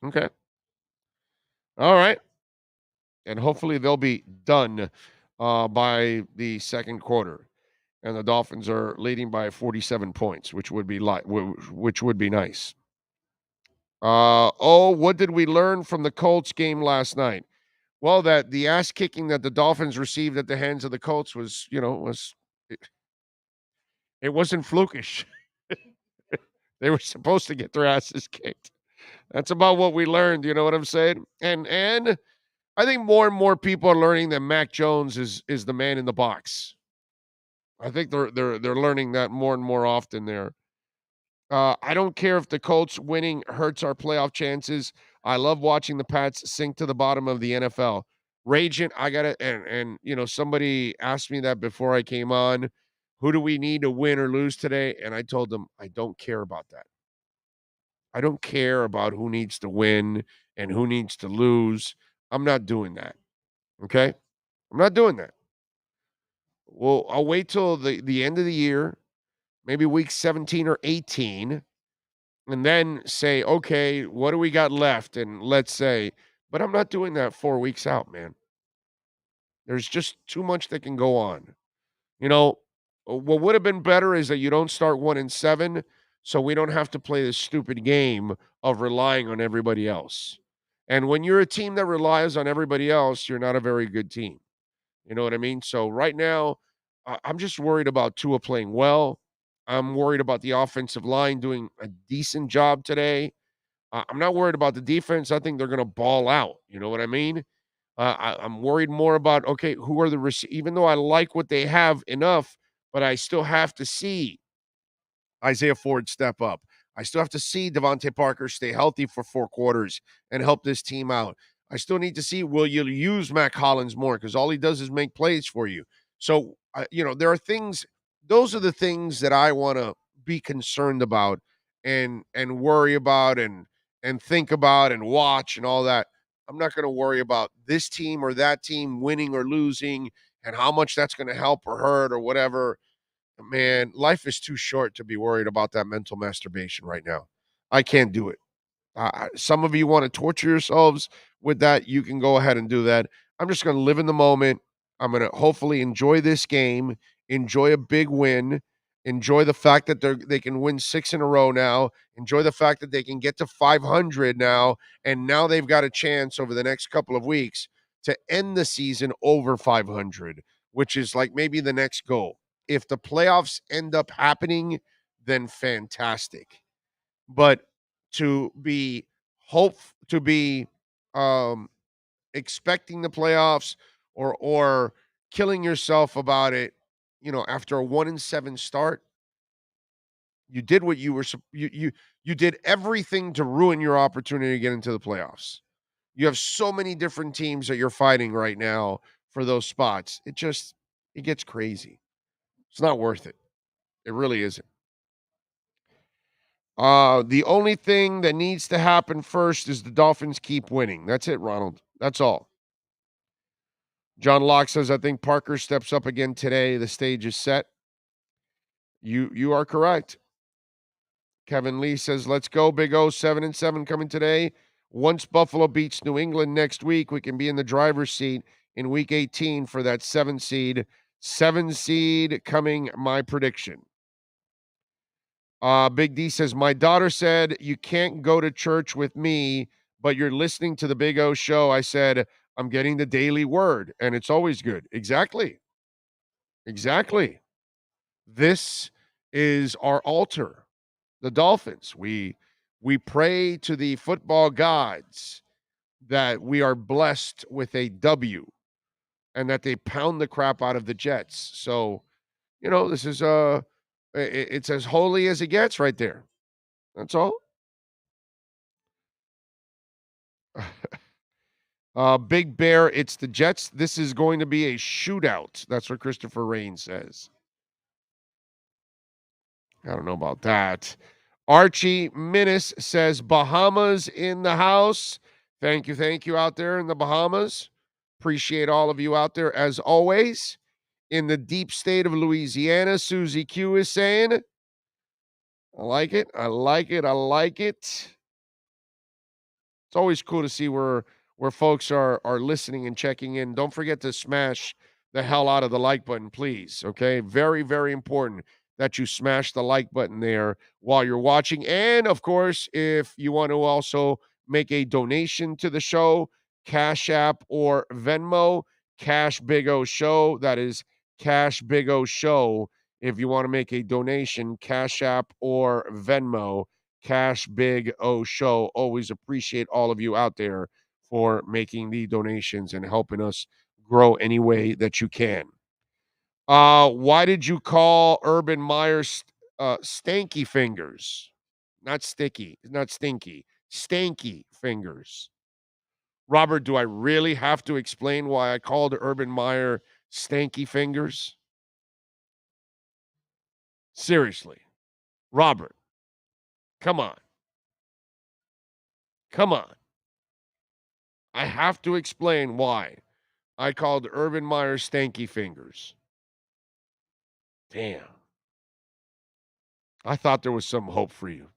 Okay. All right. And hopefully they'll be done by the second quarter. And the Dolphins are leading by 47 points, which would be nice. What did we learn from the Colts game last night? Well, that the ass kicking that the Dolphins received at the hands of the Colts was it wasn't flukish. They were supposed to get their asses kicked. That's about what we learned. You know what I'm saying? And I think more and more people are learning that Mac Jones is the man in the box. I think they're learning that more and more often there. I don't care if the Colts winning hurts our playoff chances. I love watching the Pats sink to the bottom of the NFL. Raging, I got it. And somebody asked me that before I came on. Who do we need to win or lose today? And I told them, I don't care about that. I don't care about who needs to win and who needs to lose. I'm not doing that. Okay? I'm not doing that. Well, I'll wait till the end of the year, maybe week 17 or 18, and then say, okay, what do we got left? And let's say, but I'm not doing that 4 weeks out, man. There's just too much that can go on. You know, what would have been better is that you don't start 1-7, so we don't have to play this stupid game of relying on everybody else. And when you're a team that relies on everybody else, you're not a very good team. You know what I mean? So right now, I'm just worried about Tua playing well. I'm worried about the offensive line doing a decent job today. I'm not worried about the defense. I think they're going to ball out. You know what I mean? I'm worried more about, okay, who are the even though I like what they have enough, but I still have to see Isaiah Ford step up. I still have to see Devontae Parker stay healthy for 4 quarters and help this team out. I still need to see, will you use Mac Hollins more? Because all he does is make plays for you. So, there are things, those are the things that I want to be concerned about and worry about and think about and watch and all that. I'm not going to worry about this team or that team winning or losing and how much that's going to help or hurt or whatever. Man, life is too short to be worried about that mental masturbation right now. I can't do it. Some of you want to torture yourselves with that. You can go ahead and do that. I'm just going to live in the moment. I'm going to hopefully enjoy this game, enjoy a big win, enjoy the fact that they can win 6 in a row now, enjoy the fact that they can get to 500 now, and now they've got a chance over the next couple of weeks to end the season over 500, which is like maybe the next goal. If the playoffs end up happening, then fantastic. But to be to be expecting the playoffs or killing yourself about it, after a 1-7 start, you did what you were you did everything to ruin your opportunity to get into the playoffs. You have so many different teams that you're fighting right now for those spots. It gets crazy. It's not worth it. It really isn't. The only thing that needs to happen first is the Dolphins keep winning. That's it, Ronald. That's all. John Locke says, I think Parker steps up again today. The stage is set. You are correct. Kevin Lee says, let's go, Big O, 7-7 coming today. Once Buffalo beats New England next week, we can be in the driver's seat in week 18 for that 7 seed. 7 seed coming, my prediction. Big D says, my daughter said, you can't go to church with me, but you're listening to the Big O show. I said, I'm getting the daily word, and it's always good. Exactly. This is our altar, the Dolphins. We pray to the football gods that we are blessed with a W and that they pound the crap out of the Jets. So, this is it's as holy as it gets right there. That's all. Big Bear, it's the Jets. This is going to be a shootout. That's what Christopher Rain says. I don't know about that. Archie Minnis says Bahamas in the house. Thank you out there in the Bahamas. Appreciate all of you out there as always. In the deep state of Louisiana, Susie Q is saying, I like it. It's always cool to see where folks are listening and checking in. Don't forget to smash the hell out of the like button, please. Okay? Very, very important that you smash the like button there while you're watching. And, of course, if you want to also make a donation to the show, Cash App or Venmo, Cash Big O Show. That is Cash Big O Show. If you want to make a donation, Cash App or Venmo, Cash Big O Show. Always appreciate all of you out there for making the donations and helping us grow any way that you can. Why did you call Urban Meyer stanky fingers? Not sticky, not stinky. Stanky fingers. Robert, do I really have to explain why I called Urban Meyer stanky fingers? Seriously. Robert, come on. I have to explain why I called Urban Meyer stanky fingers. Damn. I thought there was some hope for you.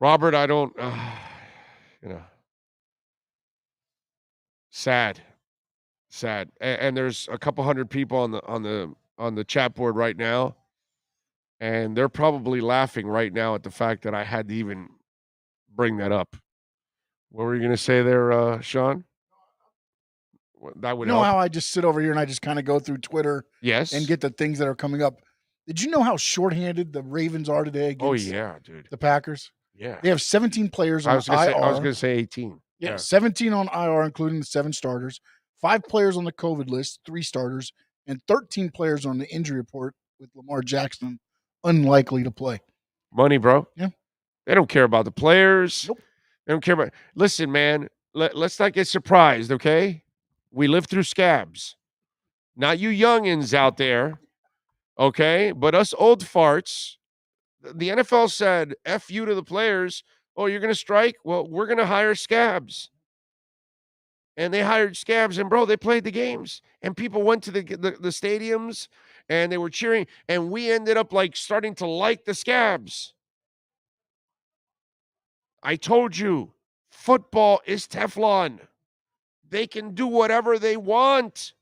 Robert, I don't, sad. And there's a couple hundred people on the chat board right now, and they're probably laughing right now at the fact that I had to even bring that up. What were you going to say there, Sean? That would You know help. how I just sit over here and I just kind of go through Twitter Yes. and get the things that are coming up. Did you know how shorthanded the Ravens are today against Dude. the Packers? Yeah. They have 17 players on I was IR. going to say 18. Yeah, 17 on IR, including the 7 starters, 5 players on the COVID list, 3 starters, and 13 players on the injury report with Lamar Jackson unlikely to play. Money, bro. Yeah. They don't care about the players. Nope. They don't care about. Listen, man, let's not get surprised, okay? We lived through scabs. Not you youngins out there, okay? But us old farts. The NFL said, F you to the players. Oh, you're going to strike? Well, we're going to hire scabs. And they hired scabs, and, bro, they played the games. And people went to the stadiums, and they were cheering. And we ended up, starting to like the scabs. I told you, football is Teflon. They can do whatever they want.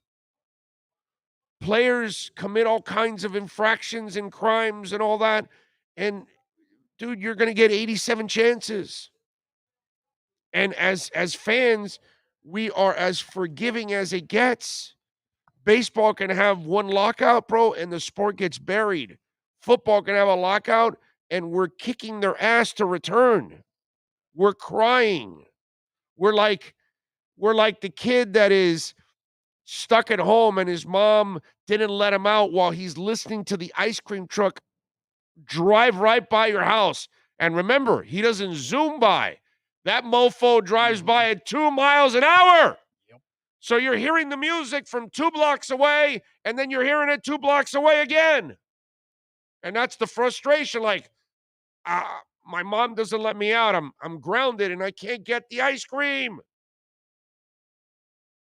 Players commit all kinds of infractions and crimes and all that. And, dude, you're going to get 87 chances. And as fans, we are as forgiving as it gets. Baseball can have one lockout, bro, and the sport gets buried. Football can have a lockout, and we're kicking their ass to return. We're crying. We're like the kid that is stuck at home and his mom didn't let him out while he's listening to the ice cream truck drive right by your house. And remember, he doesn't zoom by. That mofo drives by at 2 miles an hour. Yep. So you're hearing the music from 2 blocks away, and then you're hearing it 2 blocks away again. And that's the frustration. My mom doesn't let me out. I'm grounded, and I can't get the ice cream.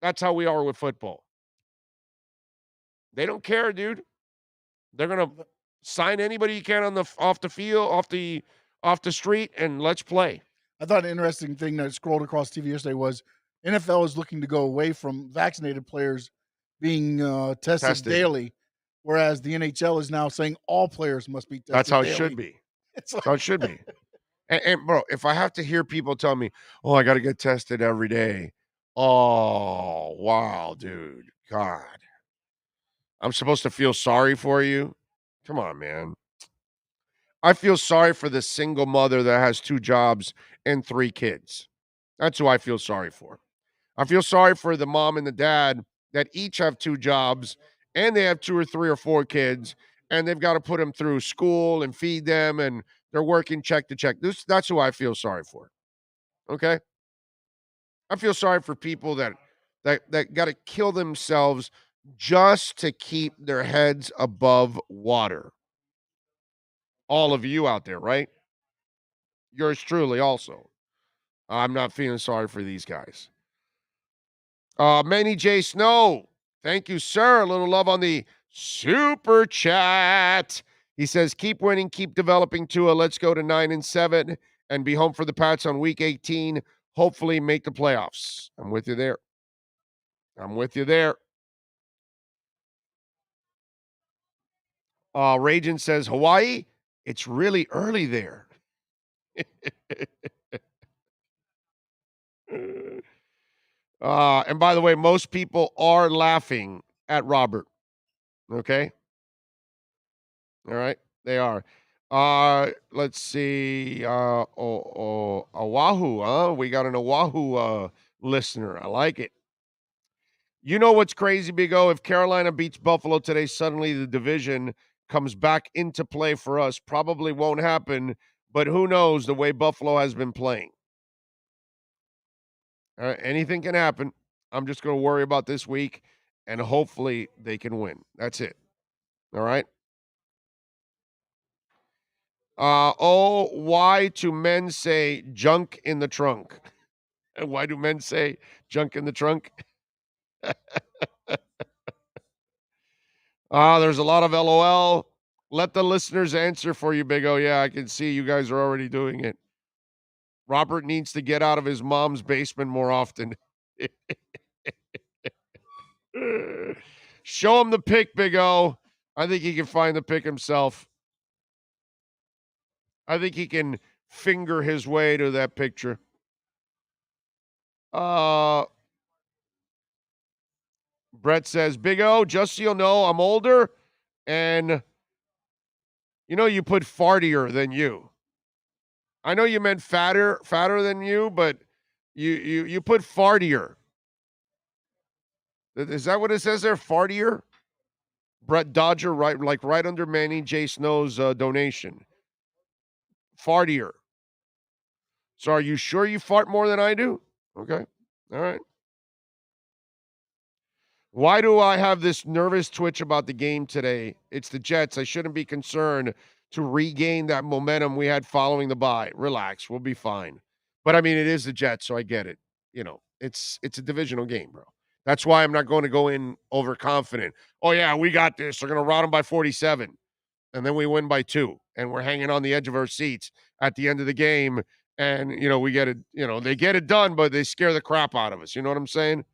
That's how we are with football. They don't care, dude. They're going to sign anybody you can off the field, off the street, and let's play. I thought an interesting thing that scrolled across TV yesterday was NFL is looking to go away from vaccinated players being tested daily, whereas the NHL is now saying all players must be tested That's how daily. it should be. That's how it should be. And, bro, if I have to hear people tell me, oh, I got to get tested every day. Oh, wow, dude. God. I'm supposed to feel sorry for you? Come on, man. I feel sorry for the single mother that has 2 jobs and 3 kids. That's who I feel sorry for. I feel sorry for the mom and the dad that each have 2 jobs and they have 2 or 3 or 4 kids, and they've got to put them through school and feed them, and they're working check to check. That's who I feel sorry for. Okay? I feel sorry for people that got to kill themselves just to keep their heads above water. All of you out there, right? Yours truly also. I'm not feeling sorry for these guys. Manny J. Snow, thank you, sir. A little love on the super chat. He says, keep winning, keep developing, Tua. Let's go to 9-7 and be home for the Pats on week 18. Hopefully make the playoffs. I'm with you there. Ragin says, Hawaii, it's really early there. And by the way, most people are laughing at Robert. Okay? All right? They are. Let's see. Oahu, huh? We got an Oahu listener. I like it. You know what's crazy, Big O? If Carolina beats Buffalo today, suddenly the division comes back into play for us. Probably won't happen, but who knows the way Buffalo has been playing. Anything can happen. I'm just going to worry about this week, and hopefully they can win. That's it. All right? Why do men say junk in the trunk? Why do men say junk in the trunk? There's a lot of LOL. Let the listeners answer for you, Big O. Yeah, I can see you guys are already doing it. Robert needs to get out of his mom's basement more often. Show him the pic, Big O. I think he can find the pic himself. I think he can finger his way to that picture. Brett says, Big O, just so you'll know, I'm older, and you put fartier than you. I know you meant fatter than you, but you put fartier. Is that what it says there? Fartier? Brett Dodger, right under Manny J. Snow's donation. Fartier. So are you sure you fart more than I do? Okay. All right. Why do I have this nervous twitch about the game today? It's the Jets. I shouldn't be concerned to regain that momentum we had following the bye. Relax. We'll be fine. But, I mean, it is the Jets, so I get it. It's a divisional game, bro. That's why I'm not going to go in overconfident. Oh, yeah, we got this. They're going to rout them by 47. And then we win by 2. And we're hanging on the edge of our seats at the end of the game. And, we get it. They get it done, but they scare the crap out of us. You know what I'm saying?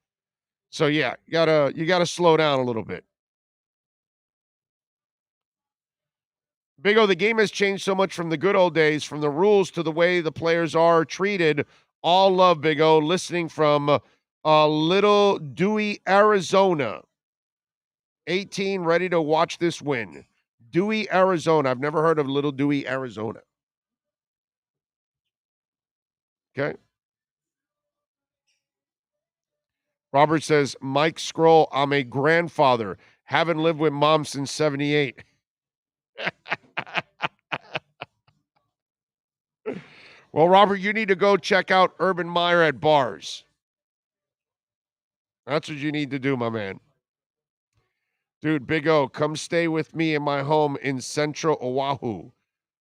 So yeah, you gotta slow down a little bit. Big O, the game has changed so much from the good old days, from the rules to the way the players are treated. All love, Big O. Listening from Little Dewey, Arizona. 18, ready to watch this win. Dewey, Arizona. I've never heard of Little Dewey, Arizona. Okay. Robert says, Mike Scroll, I'm a grandfather. Haven't lived with mom since 78. Well, Robert, you need to go check out Urban Meyer at bars. That's what you need to do, my man. Dude, Big O, come stay with me in my home in Central Oahu.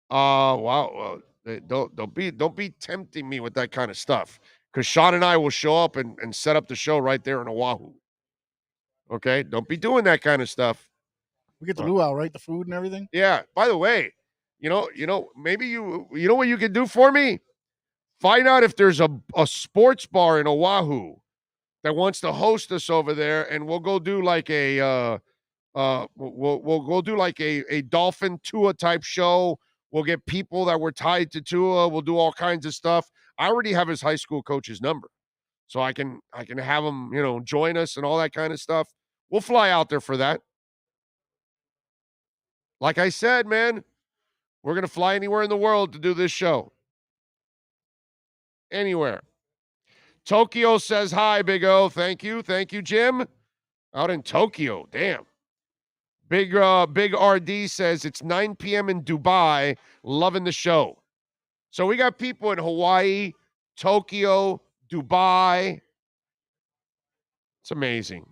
Wow. Don't be tempting me with that kind of stuff. Because Shad and I will show up and set up the show right there in Oahu. Okay? Don't be doing that kind of stuff. We get the luau, right? The food and everything? Yeah. By the way, maybe you know what you can do for me? Find out if there's a sports bar in Oahu that wants to host us over there, and we'll go do like a we'll go do like a Dolphin Tua type show. We'll get people that were tied to Tua. We'll do all kinds of stuff. I already have his high school coach's number, so I can have him join us and all that kind of stuff. We'll fly out there for that. Like I said, man, we're gonna fly anywhere in the world to do this show. Anywhere. Tokyo says hi, Big O. Thank you, Jim. Out in Tokyo, damn. Big RD says it's 9 p.m. in Dubai. Loving the show. So we got people in Hawaii, Tokyo, Dubai. It's amazing.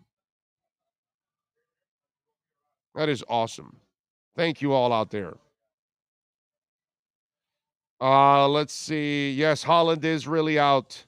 That is awesome. Thank you all out there. Let's see. Yes, Holland is really out.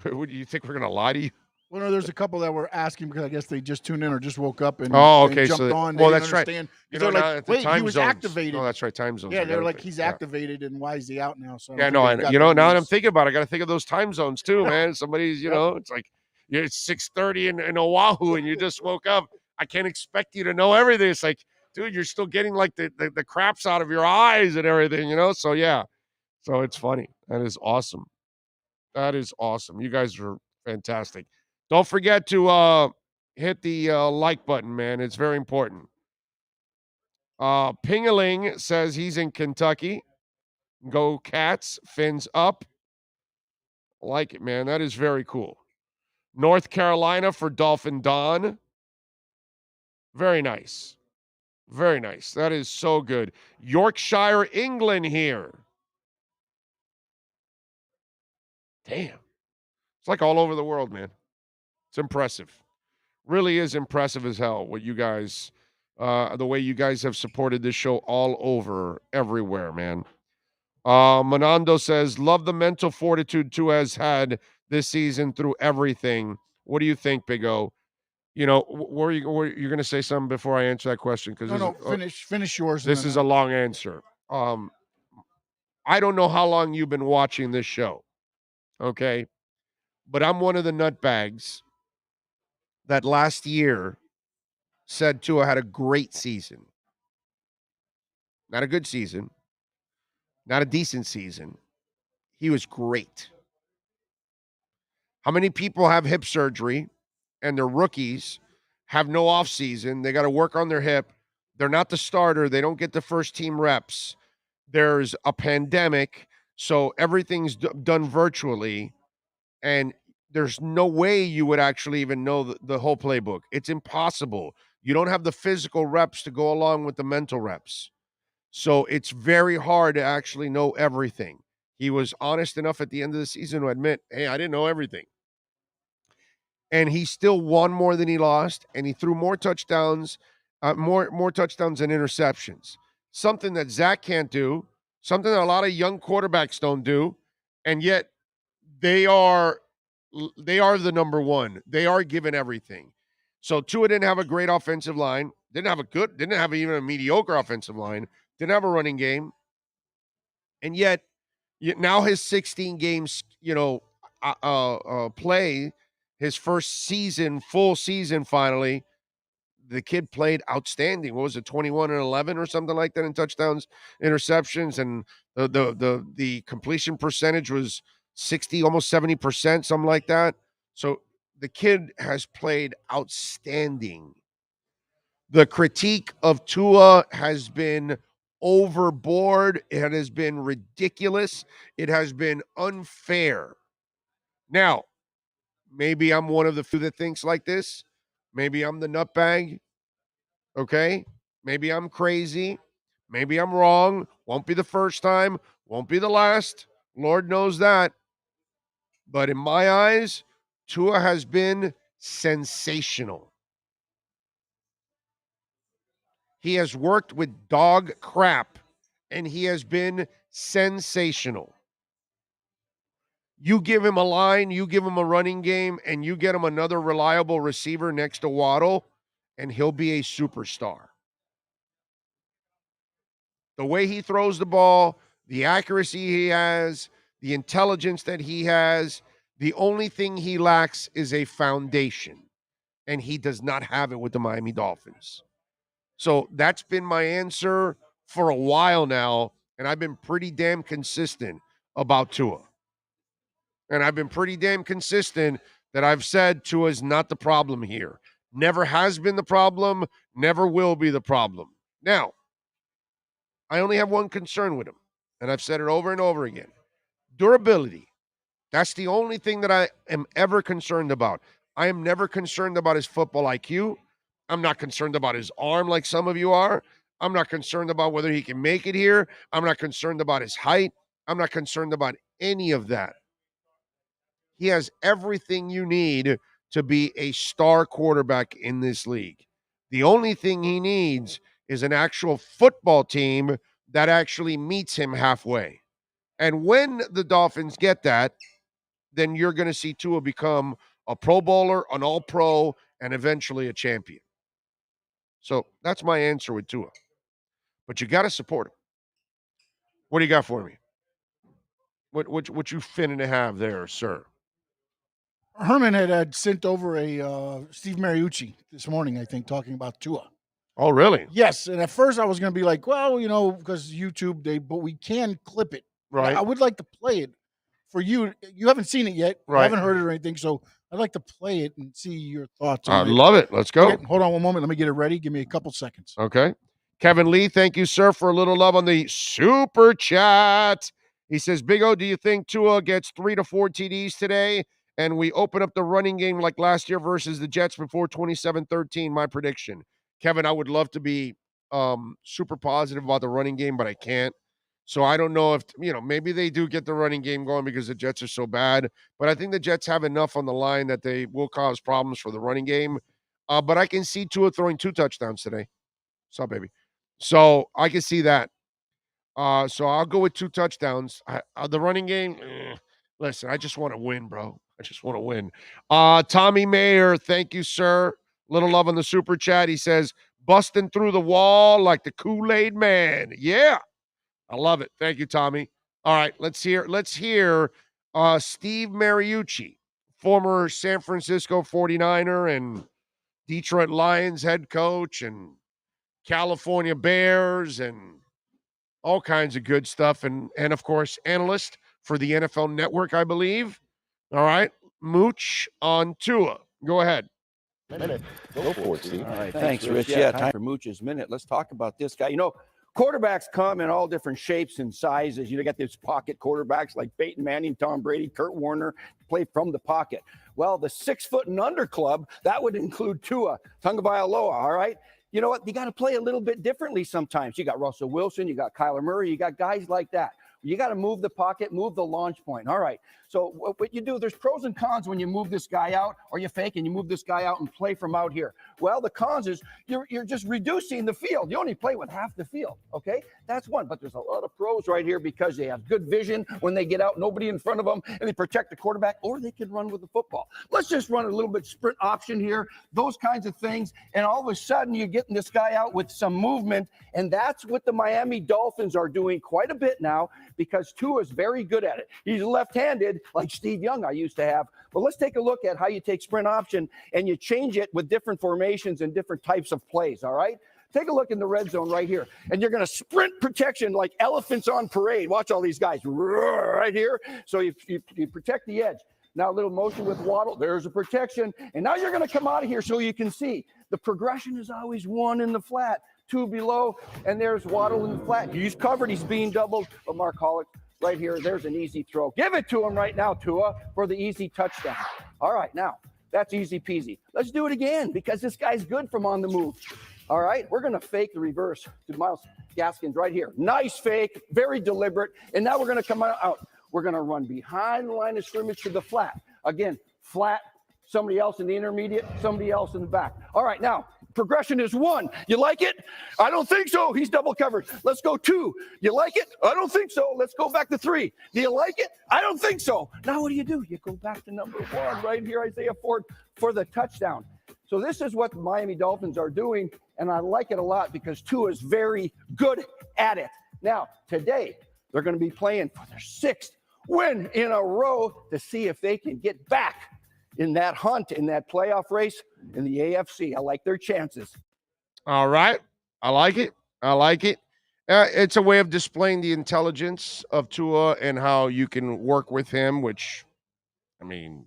What do you think we're gonna lie to you? Well, no, there's a couple that were asking because I guess they just tuned in or just woke up and, okay, and jumped so on. Well, that's right. They're like, wait, he was zones. activated. Oh, that's right, time zones. Yeah, they're like, he's activated, and why is he out now? So yeah, no, now that I'm thinking about it, I got to think of those time zones too, man. Somebody's, it's like it's 6:30 in Oahu, and you just woke up. I can't expect you to know everything. It's like, dude, you're still getting like the craps out of your eyes and everything, So yeah, so it's funny. That is awesome. That is awesome. You guys are fantastic. Don't forget to hit the like button, man. It's very important. Pingaling says he's in Kentucky. Go Cats. Fins up. I like it, man. That is very cool. North Carolina for Dolphin Don. Very nice. Very nice. That is so good. Yorkshire, England here. Damn. It's like all over the world, man. It's impressive. Really is impressive as hell what you guys, the way you guys have supported this show all over, everywhere, man. Monando says, love the mental fortitude Tua has had this season through everything. What do you think, Big O? You're going to say something before I answer that question? No, finish yours. This is a long answer. I don't know how long you've been watching this show, okay? But I'm one of the nutbags that last year said Tua had a great season. Not a good season, not a decent season. He was great. How many people have hip surgery and they're rookies, have no offseason? They got to work on their hip. They're not the starter. They don't get the first team reps. There's a pandemic, so everything's done virtually, and there's no way you would actually even know the whole playbook. It's impossible. You don't have the physical reps to go along with the mental reps. So it's very hard to actually know everything. He was honest enough at the end of the season to admit, hey, I didn't know everything. And he still won more than he lost, and he threw more touchdowns, more touchdowns than interceptions. Something that Zach can't do, something that a lot of young quarterbacks don't do, and yet they are the number one. They are given everything. So Tua didn't have a great offensive line, didn't have even a mediocre offensive line, didn't have a running game, and yet now his 16 games, play, his first season, full season finally, the kid played outstanding. What was it, 21-11 or something like that in touchdowns, interceptions, and the completion percentage was 60, almost 70%, something like that. So the kid has played outstanding. The critique of Tua has been overboard. It has been ridiculous. It has been unfair. Now, maybe I'm one of the few that thinks like this. Maybe I'm the nutbag. Okay? Maybe I'm crazy. Maybe I'm wrong. Won't be the first time. Won't be the last. Lord knows that. But in my eyes, Tua has been sensational. He has worked with dog crap, and he has been sensational. You give him a line, you give him a running game, and you get him another reliable receiver next to Waddle, and he'll be a superstar. The way he throws the ball, the accuracy he has, the intelligence that he has, the only thing he lacks is a foundation, and he does not have it with the Miami Dolphins. So that's been my answer for a while now, and I've been pretty damn consistent about Tua. And I've been pretty damn consistent that I've said Tua is not the problem here. Never has been the problem, never will be the problem. Now, I only have one concern with him, and I've said it over and over again. Durability. That's the only thing that I am ever concerned about. I am never concerned about his football IQ. I'm not concerned about his arm like some of you are. I'm not concerned about whether he can make it here. I'm not concerned about his height. I'm not concerned about any of that. He has everything you need to be a star quarterback in this league. The only thing he needs is an actual football team that actually meets him halfway. And when the Dolphins get that, then you're going to see Tua become a Pro Bowler, an All-Pro, and eventually a champion. So that's my answer with Tua. But you got to support him. What do you got for me? What you finna have there, sir? Herman had sent over a Steve Mariucci this morning, I think, talking about Tua. Oh, really? Yes. And at first I was going to be like, well, because YouTube, but we can clip it. Right. I would like to play it for you. You haven't seen it yet. Right. I haven't heard it or anything. So I'd like to play it and see your thoughts I on it. love it. Let's go. Okay, hold on one moment. Let me get it ready. Give me a couple seconds. Okay. Kevin Lee, thank you, sir, for a little love on the super chat. He says, Big O, do you think Tua gets 3 to 4 TDs today? And we open up the running game like last year versus the Jets before 27-13, my prediction. Kevin, I would love to be super positive about the running game, but I can't. So I don't know if, maybe they do get the running game going because the Jets are so bad. But I think the Jets have enough on the line that they will cause problems for the running game. But I can see Tua throwing 2 touchdowns today. What's up, baby? So I can see that. So I'll go with 2 touchdowns. The running game, listen, I just want to win, bro. I just want to win. Tommy Meyer, thank you, sir. Little love on the super chat. He says, busting through the wall like the Kool-Aid man. Yeah, I love it. Thank you, Tommy. All right, let's hear Steve Mariucci, former San Francisco 49er and Detroit Lions head coach and California Bears and all kinds of good stuff. And of course, analyst for the NFL Network, I believe. All right, Mooch on Tua. Go ahead. Minute. Go for it, Steve. All right, thanks, Rich. Yeah, time for Mooch's Minute. Let's talk about this guy. Quarterbacks come in all different shapes and sizes. You got these pocket quarterbacks like Peyton Manning, Tom Brady, Kurt Warner, play from the pocket. Well, the 6 foot and under club, that would include Tua Tagovailoa, all right? You know what? You got to play a little bit differently sometimes. You got Russell Wilson, you got Kyler Murray, you got guys like that. You got to move the pocket, move the launch point. All right. So what you do, there's pros and cons when you move this guy out or you fake and you move this guy out and play from out here. Well, the cons is you're just reducing the field. You only play with half the field. Okay. That's one. But there's a lot of pros right here because they have good vision when they get out, nobody in front of them, and they protect the quarterback, or they can run with the football. Let's just run a little bit sprint option here, those kinds of things. And all of a sudden you're getting this guy out with some movement. And that's what the Miami Dolphins are doing quite a bit now, because Tua is very good at it. He's left-handed, like Steve Young I used to have. But let's take a look at how you take sprint option and you change it with different formations and different types of plays, all right? Take a look in the red zone right here. And you're going to sprint protection like elephants on parade. Watch all these guys right here. So you protect the edge. Now a little motion with Waddle. There's a protection. And now you're going to come out of here so you can see. The progression is always 1 in the flat, 2 below, and there's Waddle in the flat. He's covered. He's being doubled. But Mark Hollick right here, there's an easy throw. Give it to him right now, Tua, for the easy touchdown. All right, now, that's easy peasy. Let's do it again because this guy's good from on the move. All right, we're going to fake the reverse to Myles Gaskins right here. Nice fake, very deliberate. And now we're going to come out. We're going to run behind the line of scrimmage to the flat. Again, flat, somebody else in the intermediate, somebody else in the back. All right, now, progression is 1. You like it? I don't think so. He's double covered. Let's go 2. You like it? I don't think so. Let's go back to 3. Do you like it? I don't think so. Now what do? You go back to number 1 right here, Isaiah Ford, for the touchdown. So this is what the Miami Dolphins are doing, and I like it a lot because Tua is very good at it. Now, today, they're going to be playing for their 6th win in a row to see if they can get back in that hunt, in that playoff race in the AFC. I like their chances. All right. I like it. It's a way of displaying the intelligence of Tua and how you can work with him, which, I mean,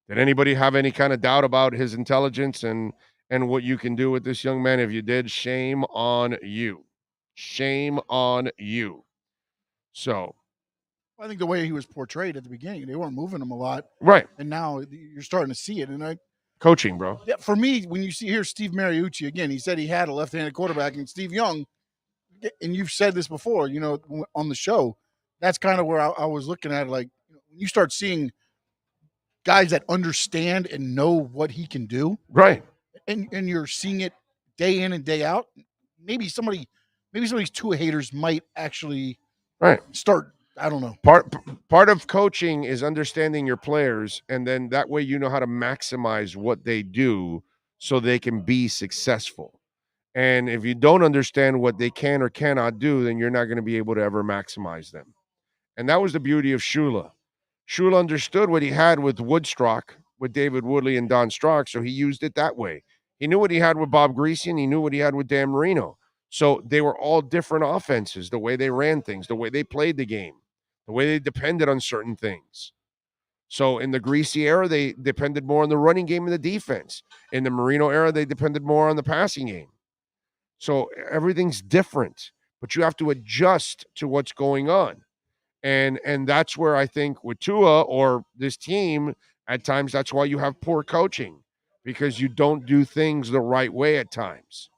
did anybody have any kind of doubt about his intelligence and what you can do with this young man? If you did, shame on you. Shame on you. So I think the way he was portrayed at the beginning, they weren't moving him a lot. Right. And now you're starting to see it. And coaching, bro. Yeah, for me, when you see here Steve Mariucci, again, he said he had a left-handed quarterback, and Steve Young, and you've said this before, on the show, that's kind of where I was looking at it, like, when you start seeing guys that understand and know what he can do. Right. And you're seeing it day in and day out. Maybe some of these Tua haters might actually start, I don't know. Part of coaching is understanding your players, and then that way you know how to maximize what they do so they can be successful. And if you don't understand what they can or cannot do, then you're not going to be able to ever maximize them. And that was the beauty of Shula. Shula understood what he had with Woodstock, with David Woodley and Don Strock, so he used it that way. He knew what he had with Bob Greasy, and he knew what he had with Dan Marino. So they were all different offenses, the way they ran things, the way they played the game, the way they depended on certain things. So in the Greasy era, they depended more on the running game and the defense. In the Marino era, they depended more on the passing game. So everything's different, but you have to adjust to what's going on. And that's where I think with Tua or this team, at times that's why you have poor coaching, because you don't do things the right way at times.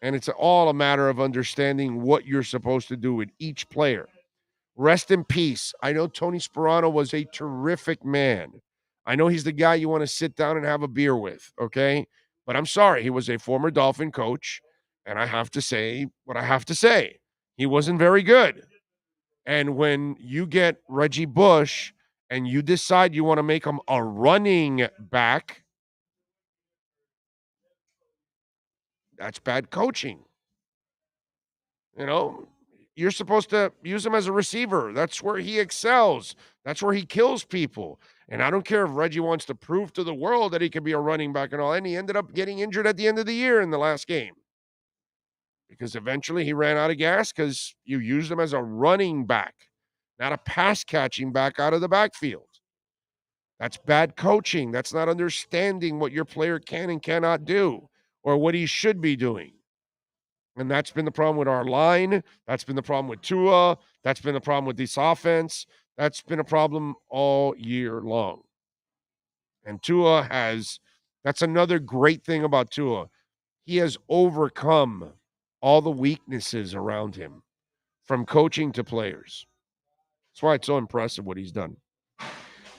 And it's all a matter of understanding what you're supposed to do with each player. Rest in peace. I know Tony Sperano was a terrific man. I know he's the guy you want to sit down and have a beer with, okay? But I'm sorry, he was a former Dolphin coach, and I have to say what I have to say. He wasn't very good. And when you get Reggie Bush and you decide you want to make him a running back, that's bad coaching. you're supposed to use him as a receiver. That's where he excels. That's where he kills people. And I don't care if Reggie wants to prove to the world that he can be a running back and all. And he ended up getting injured at the end of the year in the last game. Because eventually he ran out of gas because you used him as a running back, not a pass-catching back out of the backfield. That's bad coaching. That's not understanding what your player can and cannot do or what he should be doing. And that's been the problem with our line. That's been the problem with Tua. That's been the problem with this offense. That's been a problem all year long. And Tua that's another great thing about Tua. He has overcome all the weaknesses around him, from coaching to players. That's why it's so impressive what he's done.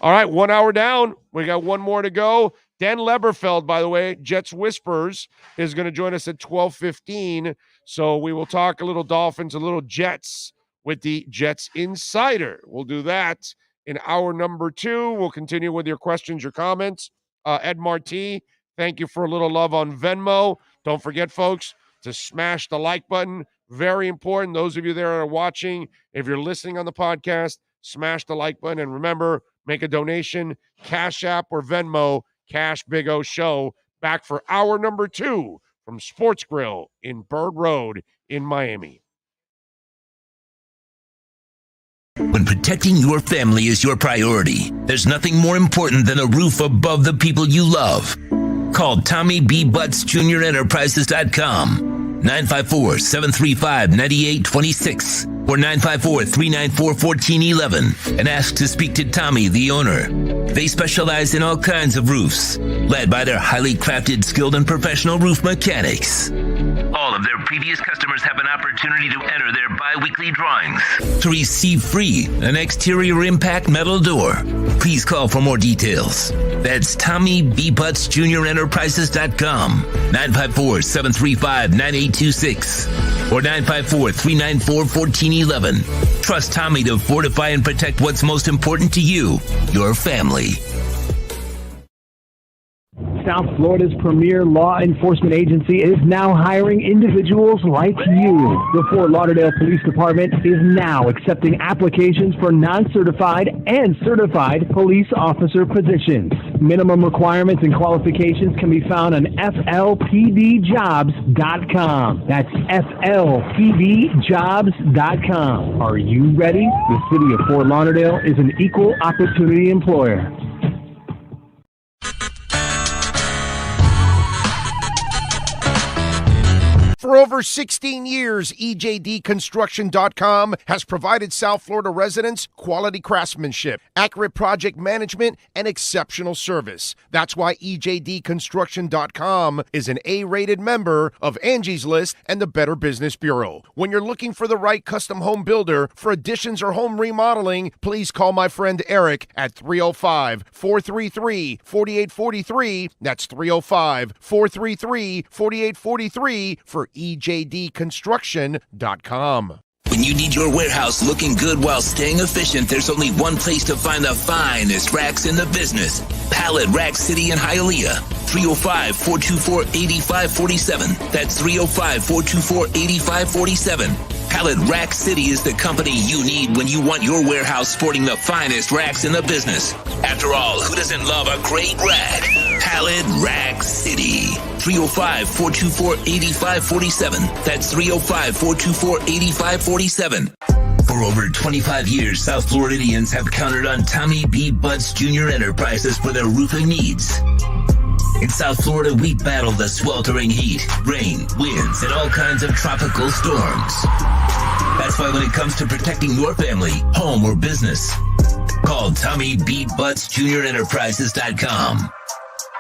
All right, 1 hour down. We got one more to go. Dan Leberfeld, by the way, Jets Whispers, is going to join us at 12:15. So we will talk a little Dolphins, a little Jets with the Jets Insider. We'll do that in hour number 2. We'll continue with your questions, your comments. Ed Marti, thank you for a little love on Venmo. Don't forget, folks, to smash the like button. Very important. Those of you that are watching, if you're listening on the podcast, smash the like button. And remember, make a donation, Cash App or Venmo, Cash Big O Show. Back for hour number 2 from Sports Grill in Bird Road in Miami. When protecting your family is your priority, there's nothing more important than a roof above the people you love. Call Tommy B. Butts Jr. Enterprises.com, 954-735-9826 or 954-394-1411, and ask to speak to Tommy, the owner. They specialize in all kinds of roofs, led by their highly crafted, skilled, and professional roof mechanics. All of their previous customers have an opportunity to enter their bi-weekly drawings to receive free an exterior impact metal door. Please call for more details. That's Tommy B. Butts Jr. Enterprises.com, 954-735-9826 or 954-394-1411. Trust Tommy to fortify and protect what's most important to you, your family. South Florida's premier law enforcement agency is now hiring individuals like you. The Fort Lauderdale Police Department is now accepting applications for non-certified and certified police officer positions. Minimum requirements and qualifications can be found on flpdjobs.com. That's flpdjobs.com. Are you ready? The city of Fort Lauderdale is an equal opportunity employer. For over 16 years, EJDconstruction.com has provided South Florida residents quality craftsmanship, accurate project management, and exceptional service. That's why EJDconstruction.com is an A-rated member of Angie's List and the Better Business Bureau. When you're looking for the right custom home builder for additions or home remodeling, please call my friend Eric at 305-433-4843. That's 305-433-4843 for EJDconstruction.com. When you need your warehouse looking good while staying efficient, there's only one place to find the finest racks in the business. Pallet Rack City in Hialeah. 305-424-8547. That's 305-424-8547. Pallet Rack City is the company you need when you want your warehouse sporting the finest racks in the business. After all, who doesn't love a great rack? Pallet Rack City. 305-424-8547. That's 305-424-8547. For over 25 years, South Floridians have counted on Tommy B. Butts Jr. Enterprises for their roofing needs. In South Florida, we battle the sweltering heat, rain, winds, and all kinds of tropical storms. That's why when it comes to protecting your family, home, or business, call Tommy B. Butts Jr. Enterprises.com.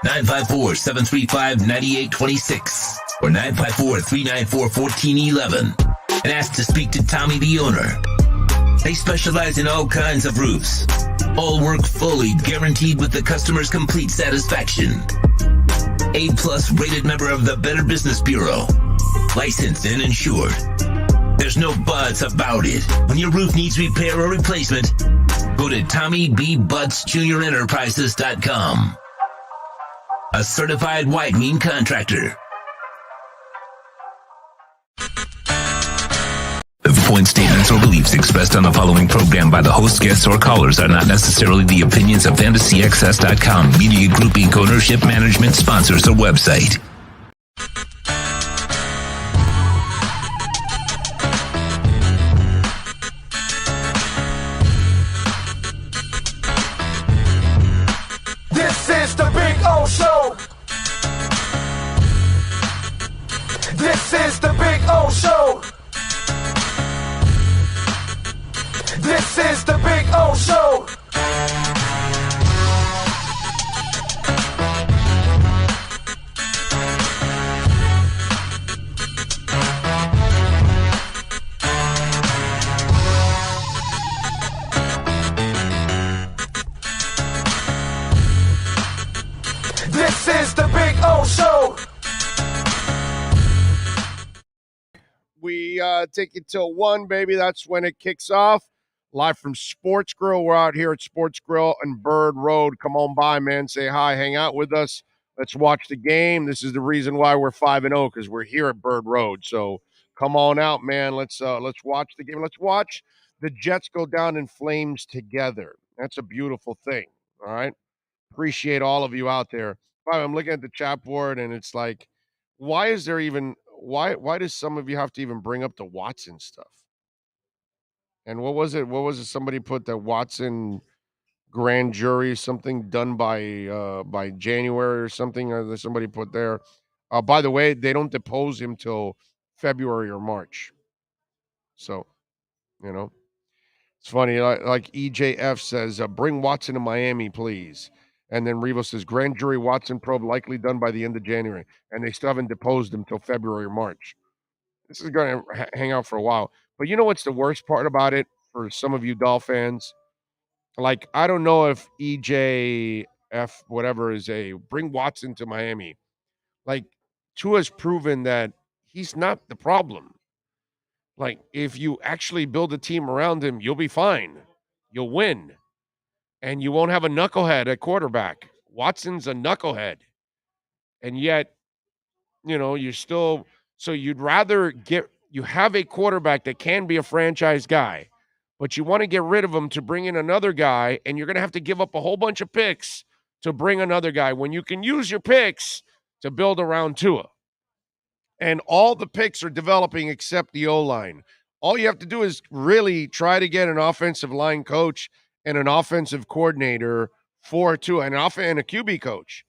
954-735-9826 or 954-394-1411 and ask to speak to Tommy, the owner. They specialize in all kinds of roofs. All work fully guaranteed with the customer's complete satisfaction. A-plus rated member of the Better Business Bureau. Licensed and insured. There's no buts about it. When your roof needs repair or replacement, go to TommyBButtsJrEnterprises.com. A certified whitening contractor. points, statements, or beliefs expressed on the following program by the host, guests, or callers are not necessarily the opinions of FantasyAccess.com, Media Group Inc. ownership, management, sponsors, or website. This is the Big O Show. This is the Big O Show. This is the Big O Show. This is the Big O Show. We take it till 1, baby. That's when it kicks off. Live from Sports Grill. We're out here at Sports Grill and Bird Road. Come on by, man. Say hi. Hang out with us. Let's watch the game. This is the reason why we're 5-0, because we're here at Bird Road. So come on out, man. Let's watch the game. Let's watch the Jets go down in flames together. That's a beautiful thing. All right. Appreciate all of you out there. I'm looking at the chat board, and it's like, why is there even why does some of you have to even bring up the Watson stuff? And what was it? Somebody put that Watson grand jury, something done by January or something. Somebody put there. By the way, they don't depose him till February or March. So, it's funny. Like EJF says, bring Watson to Miami, please. And then Revo says, grand jury Watson probe likely done by the end of January. And they still haven't deposed him till February or March. This is going to hang out for a while. But you know what's the worst part about it for some of you Dolph fans? Like, I don't know if EJF, whatever, is bring Watson to Miami. Like, Tua's proven that he's not the problem. Like, if you actually build a team around him, you'll be fine. You'll win. And you won't have a knucklehead at quarterback. Watson's a knucklehead. And yet, you're still – so you'd rather you have a quarterback that can be a franchise guy, but you want to get rid of him to bring in another guy, and you're going to have to give up a whole bunch of picks to bring another guy when you can use your picks to build around Tua. And all the picks are developing except the O-line. All you have to do is really try to get an offensive line coach and an offensive coordinator for Tua, and a QB coach.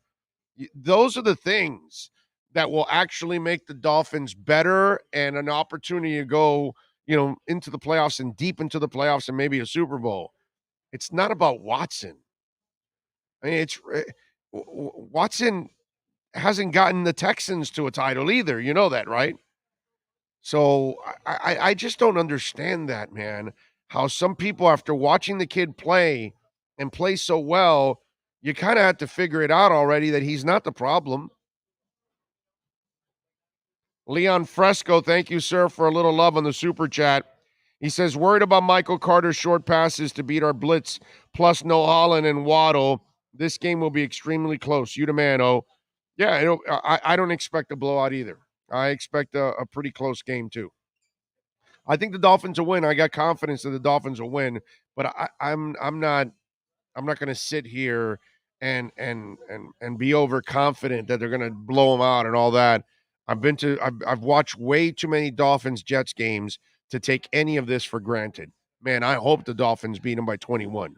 Those are the things that will actually make the Dolphins better and an opportunity to go, into the playoffs and deep into the playoffs and maybe a Super Bowl. It's not about Watson. I mean, Watson hasn't gotten the Texans to a title either. You know that, right? So I just don't understand that, man. How some people, after watching the kid play and play so well, you kind of have to figure it out already that he's not the problem. Leon Fresco, thank you, sir, for a little love on the super chat. He says, worried about Michael Carter's short passes to beat our blitz, plus no Holland and Waddle. This game will be extremely close. You the man, oh. Yeah, I don't expect a blowout either. I expect a pretty close game, too. I think the Dolphins will win. I got confidence that the Dolphins will win, but I'm not going to sit here and be overconfident that they're going to blow them out and all that. I've watched way too many Dolphins Jets games to take any of this for granted. Man, I hope the Dolphins beat them by 21.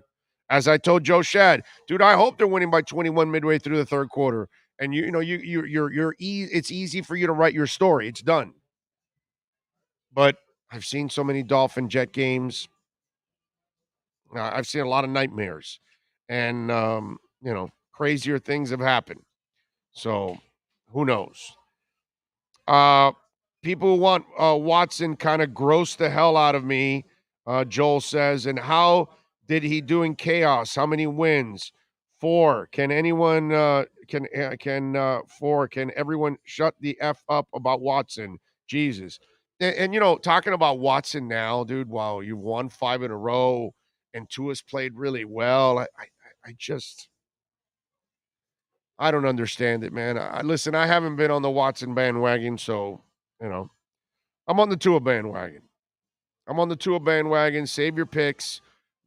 As I told Joe Shad, dude, I hope they're winning by 21 midway through the third quarter. And it's easy for you to write your story. It's done. But I've seen so many Dolphin Jet games. I've seen a lot of nightmares, and crazier things have happened. So who knows? People who want Watson kind of gross the hell out of me. Joel says, and how did he do in chaos? How many wins? 4. Can anyone? Can everyone shut the F up about Watson? Jesus. And talking about Watson now, dude, wow, you've won 5 in a row and Tua's played really well. I don't understand it, man. Listen, I haven't been on the Watson bandwagon, so, I'm on the Tua bandwagon. I'm on the Tua bandwagon. Save your picks.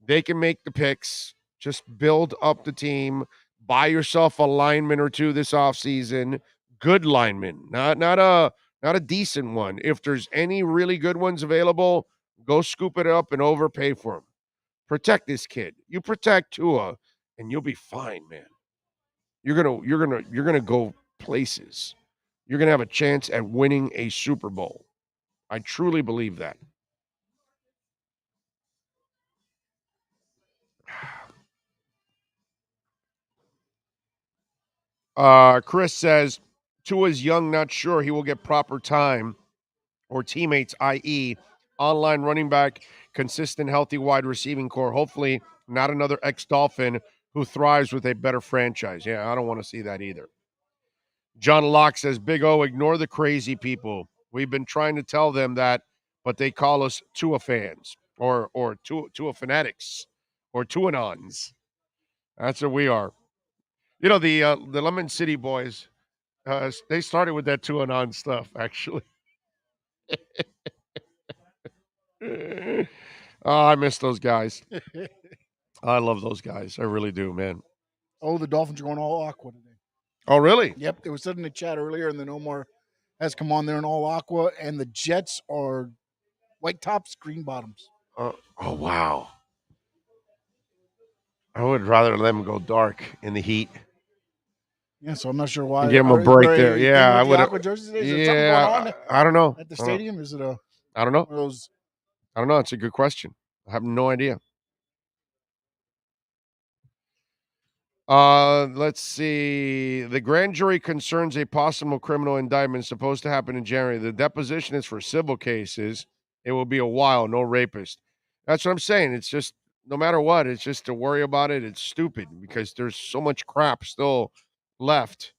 They can make the picks. Just build up the team. Buy yourself a lineman or two this offseason. Good lineman, not a decent one. If there's any really good ones available, go scoop it up and overpay for them. Protect this kid. You protect Tua, and you'll be fine, man. You're gonna go places. You're gonna have a chance at winning a Super Bowl. I truly believe that. Chris says Tua's young, not sure he will get proper time or teammates, i.e., online running back, consistent, healthy wide receiving core. Hopefully, not another ex-Dolphin who thrives with a better franchise. Yeah, I don't want to see that either. John Locke says, Big O, ignore the crazy people. We've been trying to tell them that, but they call us Tua fans or Tua fanatics or Tuanons. That's what we are. You know, the Lemon City boys, they started with that Tuanon stuff, actually. Oh, I miss those guys. I love those guys. I really do, man. Oh, the Dolphins are going all aqua today. Oh, really? Yep. They were sitting in the chat earlier, and then Omar has come on there in all aqua, and the Jets are white tops, green bottoms. Oh, wow. I would rather let them go dark in the heat. Yeah, so I'm not sure why. Give them a break there. Yeah, I would. Aqua jerseys today? Is there something going on I don't know. at the stadium? Is it I don't know. one of those? I don't know. It's a good question. I have no idea. Let's see. The grand jury concerns a possible criminal indictment supposed to happen in January. The deposition is for civil cases. It will be a while. No rapist. That's what I'm saying. It's just no matter what. It's just to worry about it. It's stupid because there's so much crap still left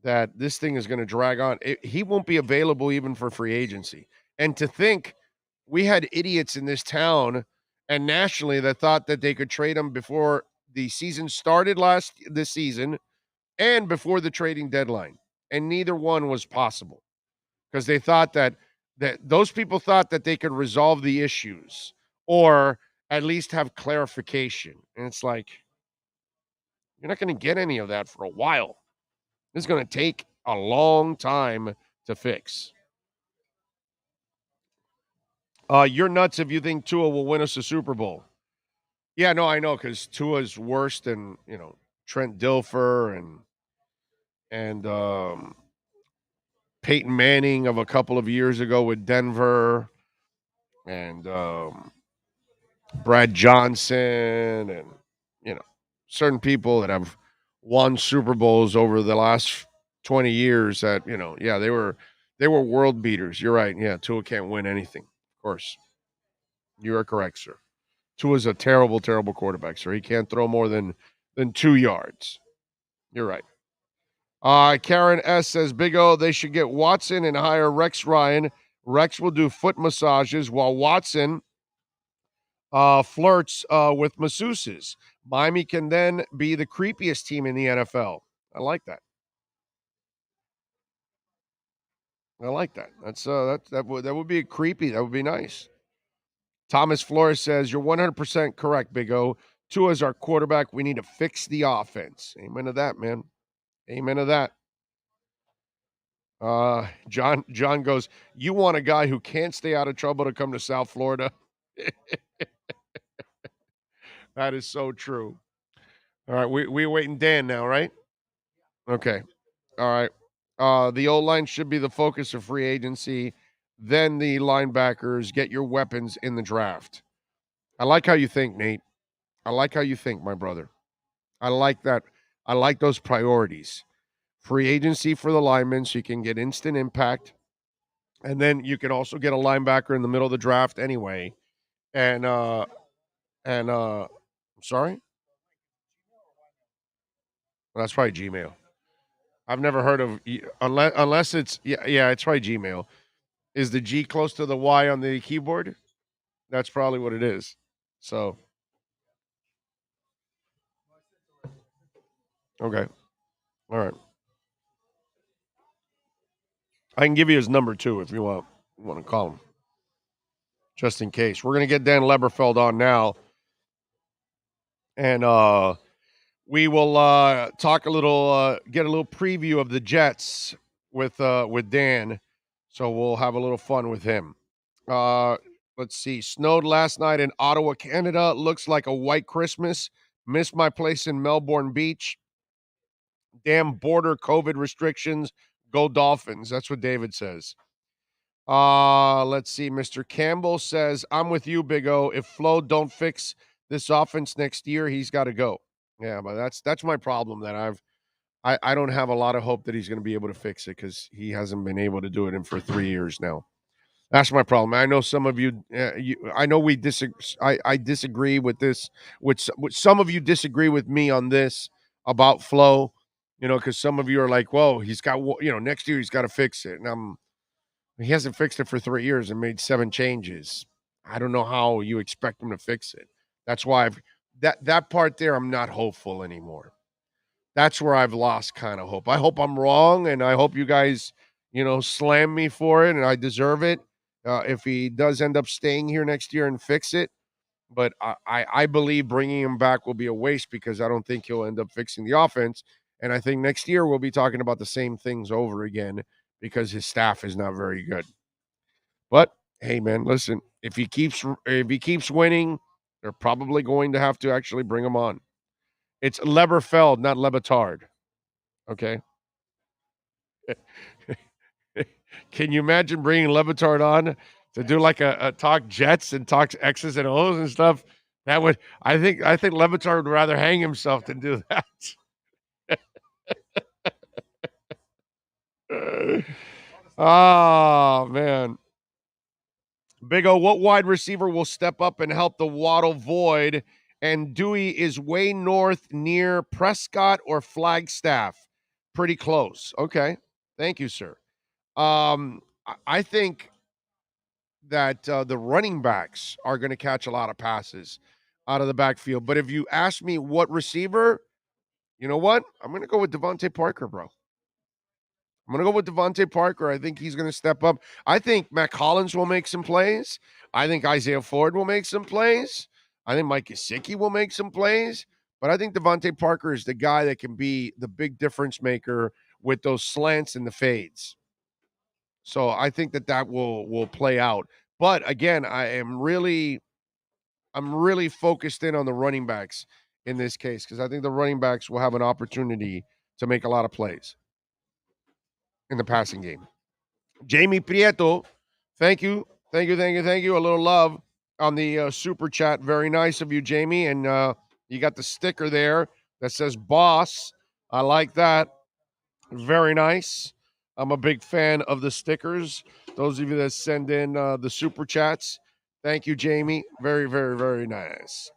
that this thing is going to drag on. He won't be available even for free agency. And to think we had idiots in this town and nationally that thought that they could trade him before the season started this season and before the trading deadline. And neither one was possible because they thought that those people thought that they could resolve the issues or at least have clarification. And it's like, you're not going to get any of that for a while. This is going to take a long time to fix. You're nuts if you think Tua will win us a Super Bowl. Yeah, no, I know, because Tua's worse than, Trent Dilfer and Peyton Manning of a couple of years ago with Denver and Brad Johnson and, certain people that have won Super Bowls over the last 20 years that, they were world beaters. You're right. Yeah, Tua can't win anything. Of course. You are correct, sir. Tua's a terrible, terrible quarterback, sir. He can't throw more than 2 yards. You're right. Karen S. says, Big O, they should get Watson and hire Rex Ryan. Rex will do foot massages while Watson flirts with masseuses. Miami can then be the creepiest team in the NFL. I like that. I like that. That would be creepy. That would be nice. Thomas Flores says, you're 100% correct, Big O. Tua's our quarterback. We need to fix the offense. Amen to that, man. Amen to that. John goes, you want a guy who can't stay out of trouble to come to South Florida? That is so true. All right, we're waiting Dan now, right? Okay. All right. The O-line should be the focus of free agency. Then the linebackers, get your weapons in the draft. I like how you think, Nate. I like how you think, my brother. I like that. I like those priorities. Free agency for the linemen so you can get instant impact. And then you can also get a linebacker in the middle of the draft anyway. And I'm sorry? Well, that's probably Gmail. I've never heard of unless it's it's probably Gmail. Is the G close to the Y on the keyboard? That's probably what it is. So okay. All right. I can give you his number too if you want to call him. just in case. We're going to get Dan Leberfeld on now. And we will talk a little, get a little preview of the Jets with Dan. So we'll have a little fun with him. Let's see. Snowed last night in Ottawa, Canada. Looks like a white Christmas. Missed my place in Melbourne Beach. Damn border COVID restrictions. Go Dolphins. That's what David says. Let's see. Mr. Campbell says, I'm with you, Big O. If Flo don't fix this offense next year, he's got to go. Yeah, but that's my problem that I don't have a lot of hope that he's going to be able to fix it because he hasn't been able to do it for 3 years now. That's my problem. I know some of you, I know we disagree. I disagree with this. With some of you disagree with me on this about Flo, because some of you are like, "Whoa, he's got, next year he's got to fix it." And he hasn't fixed it for 3 years and made 7 changes. I don't know how you expect him to fix it. That's why that part there, I'm not hopeful anymore. That's where I've lost kind of hope. I hope I'm wrong, and I hope you guys, slam me for it, and I deserve it. If he does end up staying here next year and fix it. But I believe bringing him back will be a waste because I don't think he'll end up fixing the offense. And I think next year we'll be talking about the same things over again because his staff is not very good. But, hey, man, listen, if he keeps winning, they're probably going to have to actually bring him on. It's Leberfeld, not Lebetard. Okay? Can you imagine bringing Lebetard on to do like a talk Jets and talk X's and O's and stuff? That would, I think Lebetard would rather hang himself than do that. Oh, man. Big O, what wide receiver will step up and help the Waddle void? And Dewey is way north near Prescott or Flagstaff. Pretty close. Okay. Thank you, sir. I think that the running backs are going to catch a lot of passes out of the backfield. But if you ask me what receiver, you know what? I'm going to go with Devontae Parker, bro. I'm going to go with Devontae Parker. I think he's going to step up. I think Matt Collins will make some plays. I think Isaiah Ford will make some plays. I think Mike Gesicki will make some plays. But I think Devontae Parker is the guy that can be the big difference maker with those slants and the fades. So I think that will play out. But again, I'm really focused in on the running backs in this case because I think the running backs will have an opportunity to make a lot of plays in the passing game. Jamie Prieto, thank you. A little love on the super chat. Very nice of you, Jamie. And you got the sticker there that says boss. I like that. Very nice. I'm a big fan of the stickers. Those of you that send in the super chats, thank you, Jamie. Very, very, very nice.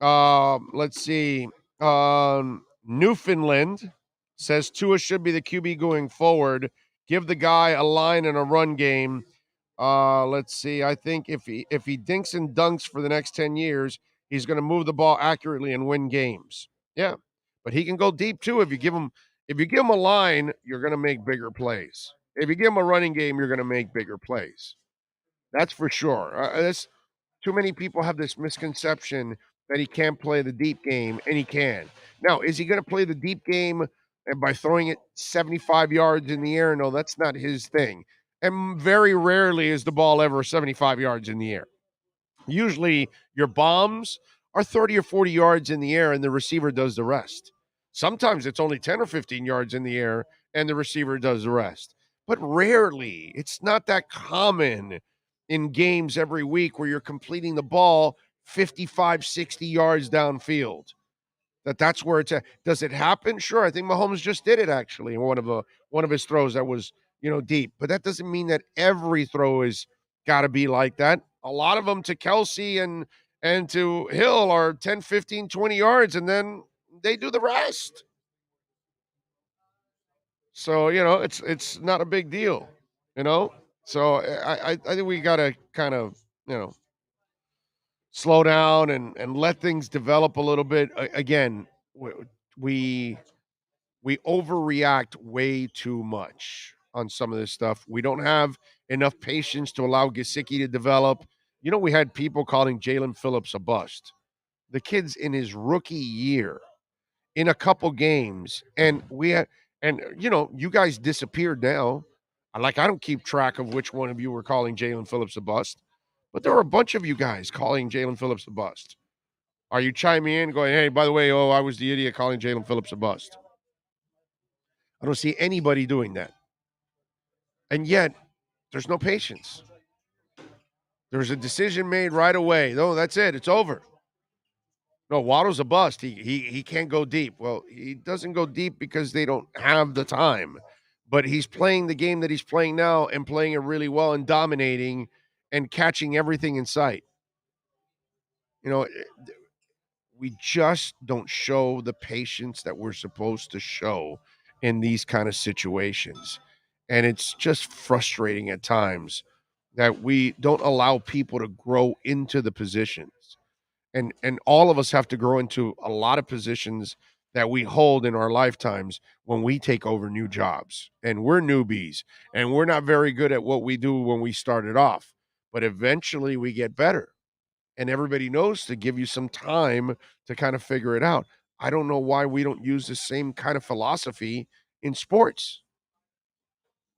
Let's see. Newfoundland says Tua should be the QB going forward. Give the guy a line and a run game. Let's see. I think if he dinks and dunks for the next 10 years, he's going to move the ball accurately and win games. Yeah, but he can go deep too. If you give him a line, you're going to make bigger plays. If you give him a running game, you're going to make bigger plays. That's for sure. Too many people have this misconception that he can't play the deep game, and he can. Now, is he going to play the deep game and by throwing it 75 yards in the air? No, that's not his thing. And very rarely is the ball ever 75 yards in the air. Usually your bombs are 30 or 40 yards in the air, and the receiver does the rest. Sometimes it's only 10 or 15 yards in the air, and the receiver does the rest. But rarely, it's not that common in games every week where you're completing the ball 55, 60 yards downfield. That's where it's at. Does it happen? Sure. I think Mahomes just did it actually in one of his throws that was, deep. But that doesn't mean that every throw is got to be like that. A lot of them to Kelsey and to Hill are 10, 15, 20 yards, and then they do the rest. So, it's not a big deal, So I think we got to kind of, slow down and let things develop a little bit. Again, we overreact way too much. on some of this stuff. We don't have enough patience to allow Gesicki to develop. You know, we had people calling Jalen Phillips a bust. The kid's in his rookie year, in a couple games, and you guys disappeared now. Like, I don't keep track of which one of you were calling Jalen Phillips a bust, but there were a bunch of you guys calling Jalen Phillips a bust. Are you chiming in going, hey, by the way, I was the idiot calling Jalen Phillips a bust? I don't see anybody doing that. And yet, there's no patience. There's a decision made right away. No, that's it. It's over. No, Waddle's a bust. He can't go deep. Well, he doesn't go deep because they don't have the time. But he's playing the game that he's playing now and playing it really well and dominating and catching everything in sight. We just don't show the patience that we're supposed to show in these kind of situations. And it's just frustrating at times that we don't allow people to grow into the positions. And all of us have to grow into a lot of positions that we hold in our lifetimes when we take over new jobs. And we're newbies, and we're not very good at what we do when we started off. But eventually we get better. And everybody knows to give you some time to kind of figure it out. I don't know why we don't use the same kind of philosophy in sports.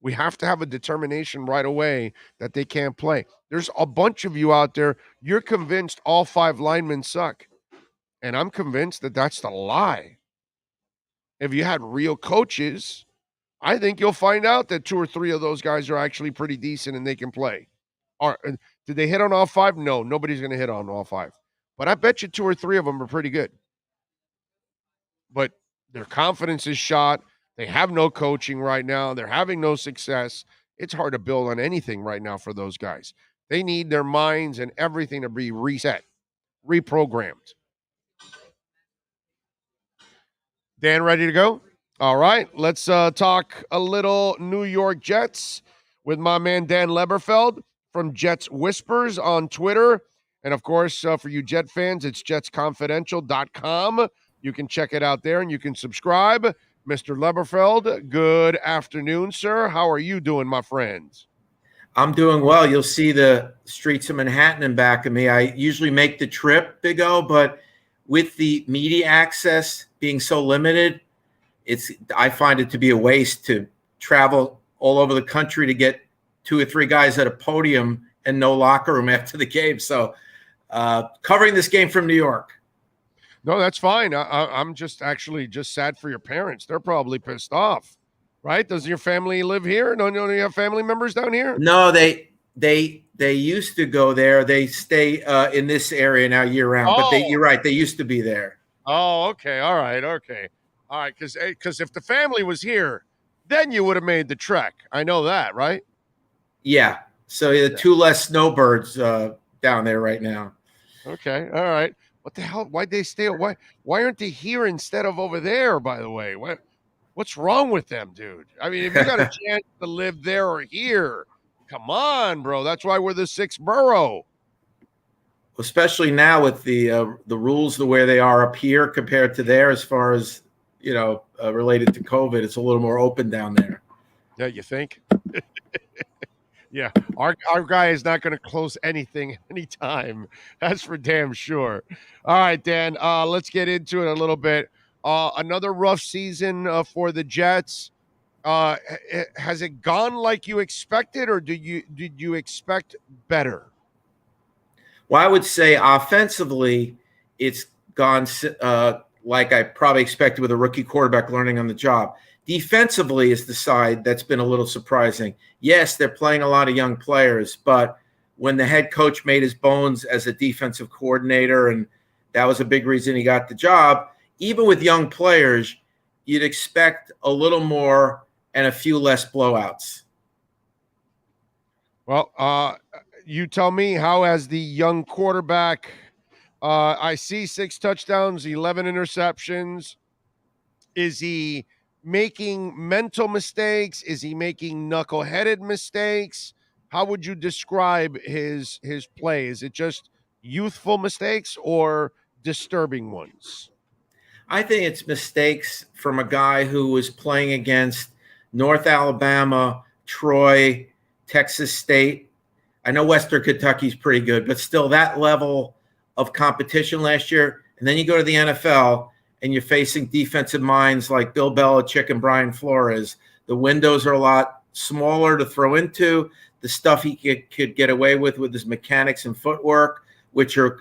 We have to have a determination right away that they can't play. There's a bunch of you out there, you're convinced all 5 linemen suck. And I'm convinced that that's the lie. If you had real coaches, I think you'll find out that 2 or 3 of those guys are actually pretty decent and they can play. Did they hit on all 5? No, nobody's going to hit on all 5. But I bet you 2 or 3 of them are pretty good. But their confidence is shot. They have no coaching right now. They're having no success. It's hard to build on anything right now for those guys. They need their minds and everything to be reset, reprogrammed. Dan, ready to go? All right, let's talk a little New York Jets with my man Dan Leberfeld from Jets Whispers on Twitter. And, of course, for you Jet fans, it's jetsconfidential.com. You can check it out there, and you can subscribe. Mr. Leberfeld, good afternoon, sir. How are you doing, my friends? I'm doing well. You'll see the streets of Manhattan in back of me. I usually make the trip, Big O, but with the media access being so limited, I find it to be a waste to travel all over the country to get 2 or 3 guys at a podium and no locker room after the game. So covering this game from New York. No, that's fine. I'm just sad for your parents. They're probably pissed off, right? Does your family live here? No, you have family members down here? No, they used to go there. They stay in this area now year round. Oh. But you're right. They used to be there. Oh, okay. All right. Okay. All right. Because if the family was here, then you would have made the trek. I know that, right? Yeah. So 2 less snowbirds down there right now. Okay. All right. What the hell? Why'd they stay? Why aren't they here instead of over there, by the way? What's wrong with them, dude? I mean, if you got a chance to live there or here, come on, bro. That's why we're the 6th borough. Especially now with the rules the way they are up here compared to there as far as, related to COVID. It's a little more open down there. Yeah, you think? Yeah, our guy is not going to close anything anytime. That's for damn sure. All right, Dan, let's get into it a little bit. Another rough season for the Jets. Has it gone like you expected, or did you expect better? Well, I would say offensively, it's gone like I probably expected with a rookie quarterback learning on the job. Defensively is the side that's been a little surprising. Yes, they're playing a lot of young players, but when the head coach made his bones as a defensive coordinator, and that was a big reason he got the job, even with young players, you'd expect a little more and a few less blowouts. Well, you tell me, how has the young quarterback, I see 6 touchdowns, 11 interceptions. Is he making mental mistakes? Is he making knuckleheaded mistakes? How would you describe his play? Is it just youthful mistakes or disturbing ones? I think it's mistakes from a guy who was playing against North Alabama Troy, Texas State. I know Western Kentucky's pretty good, but still that level of competition last year. And then you go to the NFL and you're facing defensive minds like Bill Belichick and Brian Flores. The windows are a lot smaller to throw into. The stuff he could get away with his mechanics and footwork, which are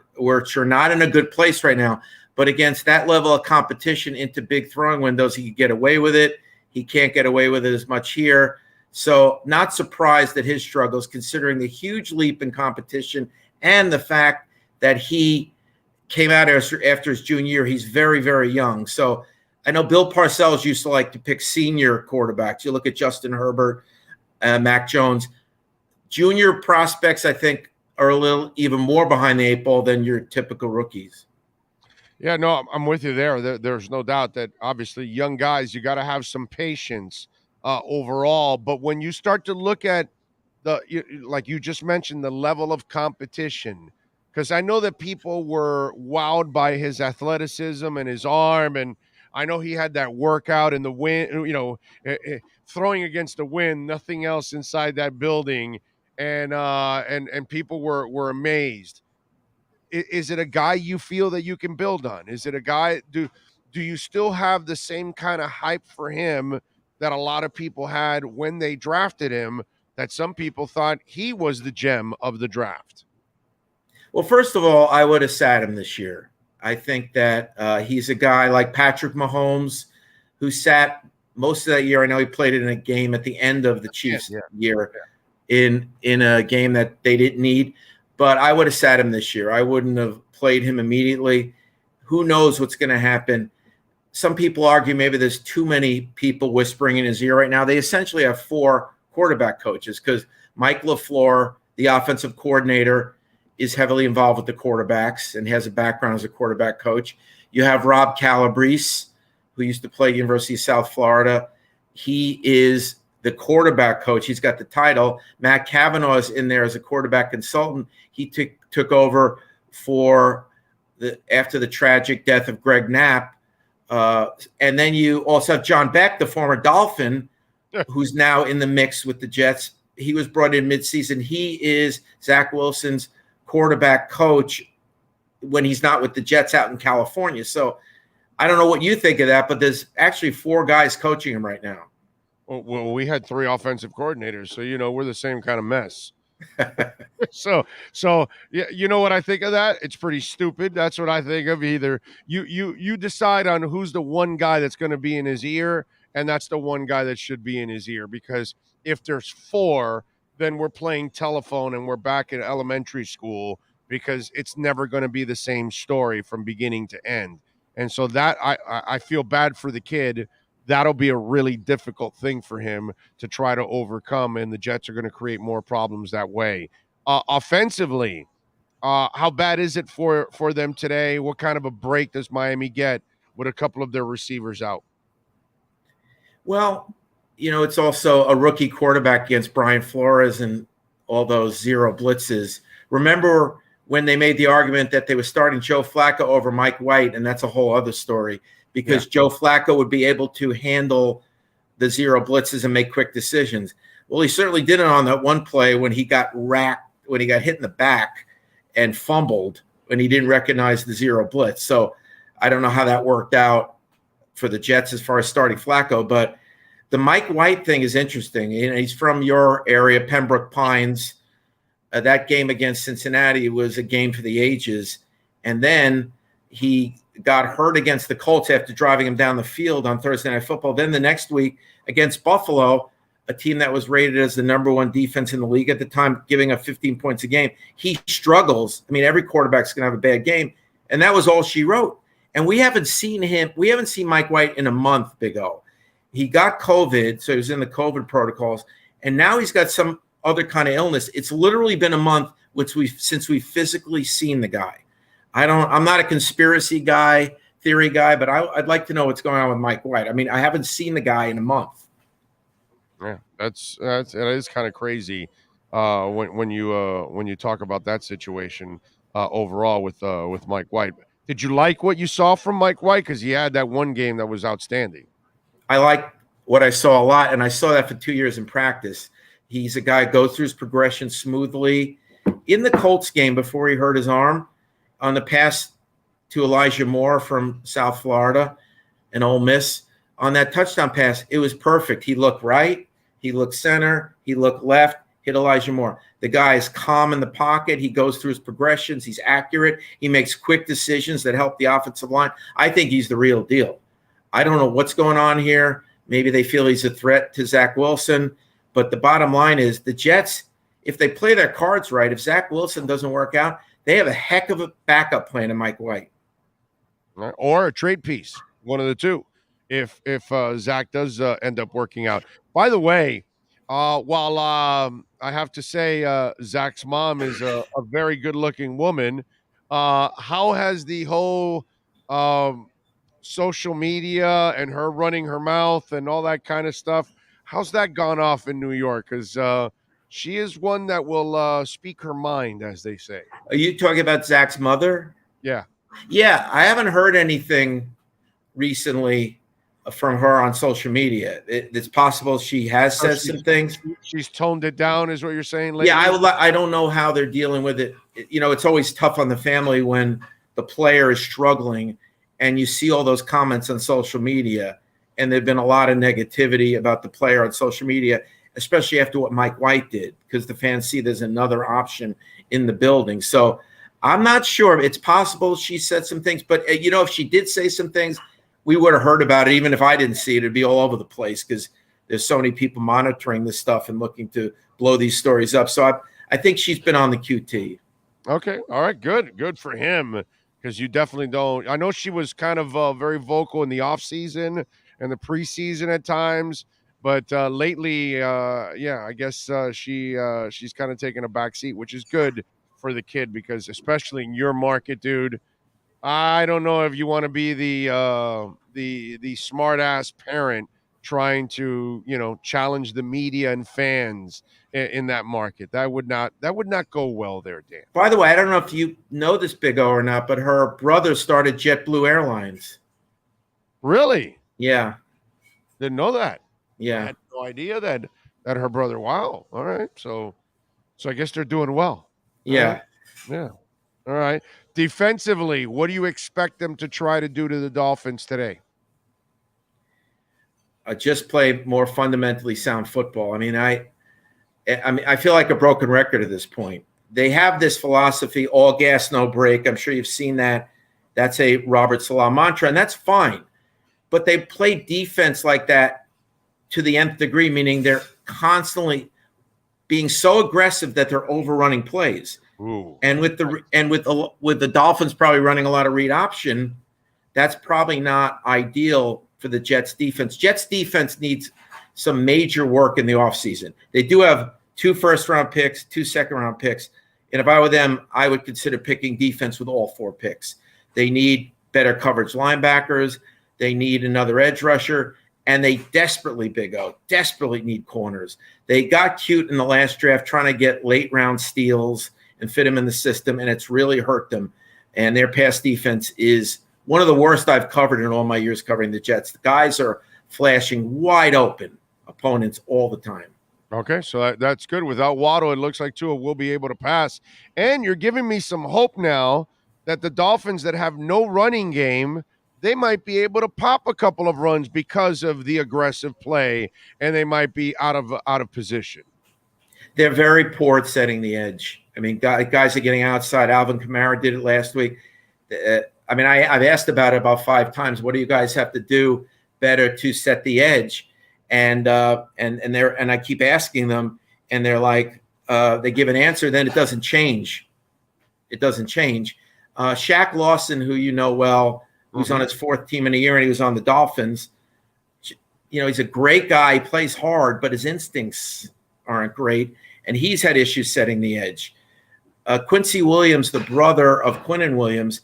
not in a good place right now. But against that level of competition into big throwing windows, he could get away with it. He can't get away with it as much here. So not surprised at his struggles, considering the huge leap in competition and the fact that he came out after his junior year. He's very, very young. So I know Bill Parcells used to like to pick senior quarterbacks. You look at Justin Herbert, Mac Jones. Junior prospects, I think, are a little even more behind the eight ball than your typical rookies. Yeah, no, I'm with you there. There's no doubt that obviously young guys, you got to have some patience overall. But when you start to look at like you just mentioned, the level of competition, because I know that people were wowed by his athleticism and his arm, and I know he had that workout in the wind, throwing against the wind, nothing else inside that building, and people were amazed. Is it a guy you feel that you can build on? Is it a guy, do you still have the same kind of hype for him that a lot of people had when they drafted him, that some people thought he was the gem of the draft? Well, first of all, I would have sat him this year. I think that he's a guy like Patrick Mahomes who sat most of that year. I know he played it in a game at the end of the Chiefs year in a game that they didn't need. But I would have sat him this year. I wouldn't have played him immediately. Who knows what's going to happen? Some people argue maybe there's too many people whispering in his ear right now. They essentially have 4 quarterback coaches because Mike LaFleur, the offensive coordinator, is heavily involved with the quarterbacks and has a background as a quarterback coach. You have Rob Calabrese, who used to play University of South Florida. He is the quarterback coach. He's got the title. Matt Cavanaugh is in there as a quarterback consultant. He took over after the tragic death of Greg Knapp. And then you also have John Beck, the former Dolphin, who's now in the mix with the Jets. He was brought in midseason. He is Zach Wilson's quarterback coach when he's not with the Jets out in California. So I don't know what you think of that, but there's actually 4 guys coaching him right now. Well, we had 3 offensive coordinators, so we're the same kind of mess. so yeah, you know what I think of that? It's pretty stupid. That's what I think of. Either you decide on who's the one guy that's going to be in his ear, and that's the one guy that should be in his ear. Because if there's 4, then we're playing telephone and we're back in elementary school, because it's never going to be the same story from beginning to end. And so that I feel bad for the kid. That'll be a really difficult thing for him to try to overcome, and the Jets are going to create more problems that way. Offensively, how bad is it for them today? What kind of a break does Miami get with a couple of their receivers out? Well, it's also a rookie quarterback against Brian Flores and all those zero blitzes. Remember when they made the argument that they were starting Joe Flacco over Mike White, and that's a whole other story. Because Joe Flacco would be able to handle the zero blitzes and make quick decisions. Well, he certainly did it on that one play when he got hit in the back and fumbled when he didn't recognize the zero blitz. So I don't know how that worked out for the Jets as far as starting Flacco. But the Mike White thing is interesting. He's from your area, Pembroke Pines. That game against Cincinnati was a game for the ages. And then he got hurt against the Colts after driving him down the field on Thursday Night Football. Then the next week against Buffalo, a team that was rated as the number 1 defense in the league at the time, giving up 15 points a game. He struggles. I mean, every quarterback's going to have a bad game. And that was all she wrote. And we haven't seen Mike White in a month, Big O. He got COVID, so he was in the COVID protocols. And now he's got some other kind of illness. It's literally been a month since we've physically seen the guy. I'm not a conspiracy theory guy, but I'd like to know what's going on with Mike White. I mean, I haven't seen the guy in a month. Yeah, that is kind of crazy when you talk about that situation overall with Mike White. Did you like what you saw from Mike White? Because he had that one game that was outstanding. I what I saw a lot, and I saw that for 2 years in practice. He's a guy who goes through his progression smoothly. In the Colts game before he hurt his arm, on the pass to Elijah Moore from South Florida and Ole Miss, on that touchdown pass, it was perfect. He looked right, he looked center, he looked left, hit Elijah Moore. The guy is calm in the pocket. He goes through his progressions. He's accurate. He makes quick decisions that help the offensive line. I think he's the real deal. I don't know what's going on here. Maybe they feel he's a threat to Zach Wilson. But the bottom line is the Jets, if they play their cards right, if Zach Wilson doesn't work out, they have a heck of a backup plan in Mike White. Or a trade piece, one of the two, if Zach does end up working out. By the way, while I have to say Zach's mom is a very good-looking woman, how has the whole social media and her running her mouth and all that kind of stuff, how's that gone off in New York? Because she is one that will speak her mind, as they say. Are you talking about Zach's mother? Yeah. Yeah, I haven't heard anything recently from her on social media. It's possible she has said some things. She's toned it down, is what you're saying, lately? Yeah, I don't know how they're dealing with it. You know, it's always tough on the family when the player is struggling and you see all those comments on social media, and there've been a lot of negativity about the player on social media, especially after what Mike White did, because the fans see there's another option in the building. So I'm not sure. It's possible she said some things, but if she did say some things, we would have heard about it. Even if I didn't see it, it'd be all over the place because there's so many people monitoring this stuff and looking to blow these stories up. So I think she's been on the QT. Okay. All right. Good for him, because you definitely don't. I know she was kind of very vocal in the offseason and the preseason at times, but lately, I guess she's kind of taking a back seat, which is good for the kid, because especially in your market, dude, I don't know if you want to be the smart ass parent trying to challenge the media and fans in that market. That would not go well there, Dan. By the way, I don't know if you know this, Big O, or not, but her brother started JetBlue Airlines. Really? Yeah. Didn't know that. Yeah. I had no idea that her brother. Wow. All right. So I guess they're doing well. Yeah. Right? Yeah. All right. Defensively, what do you expect them to try to do to the Dolphins today? Just play more fundamentally sound football. I mean, I feel like a broken record at this point. They have this philosophy, all gas, no brake. I'm sure you've seen that. That's a Robert Salah mantra, and that's fine. But they play defense like that to the nth degree, meaning they're constantly being so aggressive that they're overrunning plays. Ooh. And with the Dolphins probably running a lot of read option, that's probably not ideal for the Jets defense. Jets defense needs some major work in the offseason. They do have 2 first-round picks, 2 second-round picks. And if I were them, I would consider picking defense with all 4 picks. They need better coverage linebackers. They need another edge rusher. And they desperately need corners. They got cute in the last draft trying to get late-round steals and fit them in the system, and it's really hurt them. And their pass defense is one of the worst I've covered in all my years covering the Jets. The guys are flashing wide open opponents all the time. Okay, so that's good. Without Waddle, it looks like Tua will be able to pass. And you're giving me some hope now that the Dolphins that have no running game, they might be able to pop a couple of runs because of the aggressive play, and they might be out of position. They're very poor at setting the edge. I mean, guys are getting outside. Alvin Kamara did it last week. I've asked about it about 5 times. What do you guys have to do better to set the edge? And I keep asking them, and they're like, they give an answer, then it doesn't change. It doesn't change. Shaq Lawson, who you know well, who's on his 4th team in a year, and he was on the Dolphins. He's a great guy. He plays hard, but his instincts aren't great, and he's had issues setting the edge. Quincy Williams, the brother of Quinnen Williams,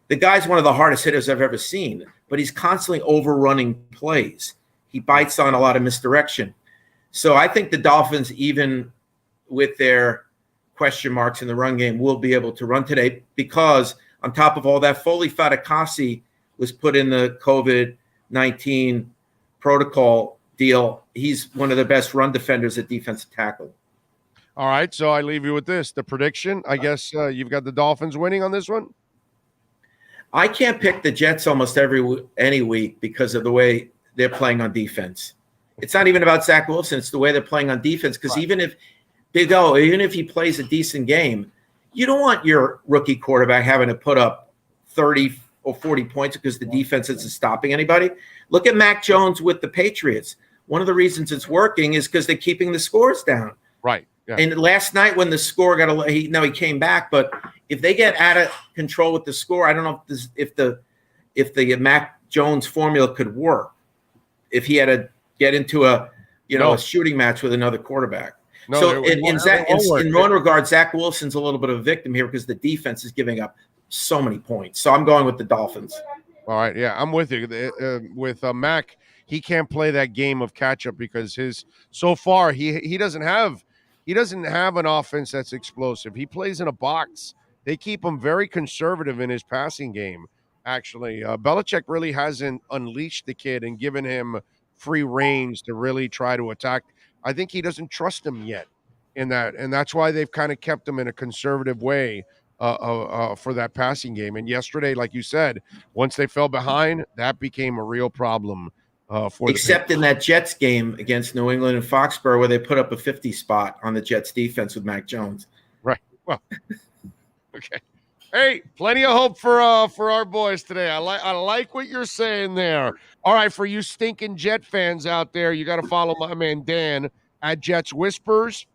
the guy's one of the hardest hitters I've ever seen, but he's constantly overrunning plays. He bites on a lot of misdirection. So I think the Dolphins, even with their question marks in the run game, will be able to run today because on top of all that, Foley Fatukasi was put in the COVID-19 protocol deal. He's one of the best run defenders at defensive tackle. All right, so I leave you with this. The prediction, I guess you've got the Dolphins winning on this one? I can't pick the Jets almost any week because of the way they're playing on defense. It's not even about Zach Wilson. It's the way they're playing on defense, because even if he plays a decent game, you don't want your rookie quarterback having to put up 30 or 40 points because the defense isn't stopping anybody. Look at Mac Jones with the Patriots. One of the reasons it's working is because they're keeping the scores down. Right. Yeah. And last night when the score he came back, but if they get out of control with the score, I don't know if the Mac Jones formula could work if he had to get into a shooting match with another quarterback. No, so in one regard, Zach Wilson's a little bit of a victim here because the defense is giving up so many points. So I'm going with the Dolphins. All right, yeah, I'm with you. With Mac, he can't play that game of catch up because so far he doesn't have an offense that's explosive. He plays in a box. They keep him very conservative in his passing game. Actually, Belichick really hasn't unleashed the kid and given him free range to really try to attack. I think he doesn't trust him yet in that, and that's why they've kind of kept him in a conservative way for that passing game. And yesterday, like you said, once they fell behind, that became a real problem. Except in that Jets game against New England and Foxborough, where they put up a 50 spot on the Jets defense with Mac Jones. Right. Well, okay. Hey, plenty of hope for our boys today. I like what you're saying there. All right, for you stinking Jet fans out there, you got to follow my man Dan at Jets Whispers.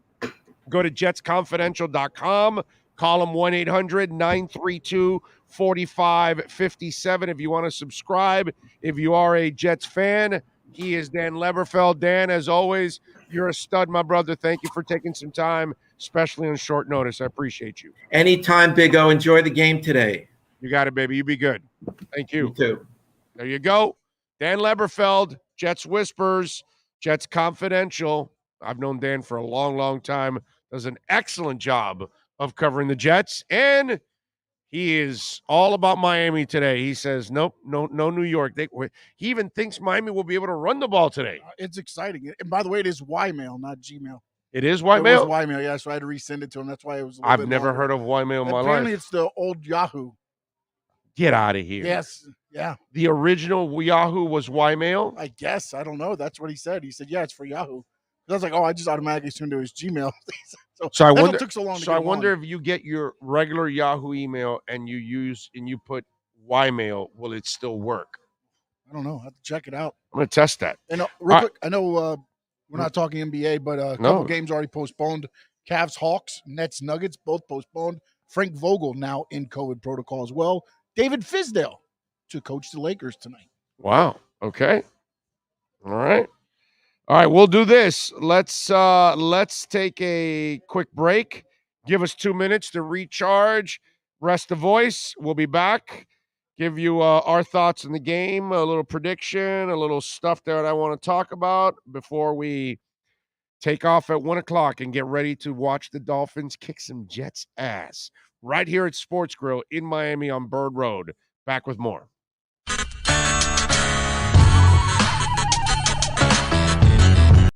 Go to jetsconfidential.com. Call him 1-800-932-4557 if you want to subscribe. If you are a Jets fan, he is Dan Leberfeld. Dan, as always, you're a stud, my brother. Thank you for taking some time, especially on short notice. I appreciate you. Anytime, Big O. Enjoy the game today. You got it, baby. You be good. Thank you. You too. There you go. Dan Leberfeld, Jets Whispers, Jets Confidential. I've known Dan for a long, long time. Does an excellent job of covering the Jets, and he is all about Miami today. He says, nope, no New York. He even thinks Miami will be able to run the ball today. It's exciting. And by the way, it is Y-mail, not Gmail. It is Y-mail? It was Y-mail, yeah, so I had to resend it to him. That's why it was a I've never heard of Y-mail in my life. Apparently it's the old Yahoo. Get out of here. Yes, yeah. The original Yahoo was Y-mail? I guess. I don't know. That's what he said. He said, yeah, it's for Yahoo. I was like, I just automatically assumed it was Gmail. So I wonder. Took so long I wonder if you get your regular Yahoo email and you put Y-mail, will it still work? I don't know. I have to check it out. I'm going to test that. And real quick, I know we're not talking NBA, but a couple games already postponed. Cavs, Hawks, Nets, Nuggets, both postponed. Frank Vogel now in COVID protocol as well. David Fizdale to coach the Lakers tonight. Wow. Okay. All right. We'll do this. Let's take a quick break. Give us 2 minutes to recharge, rest the voice. We'll be back. Give you our thoughts on the game, a little prediction, a little stuff there that I want to talk about before we take off at 1 o'clock and get ready to watch the Dolphins kick some Jets ass right here at Sports Grill in Miami on Bird Road. Back with more.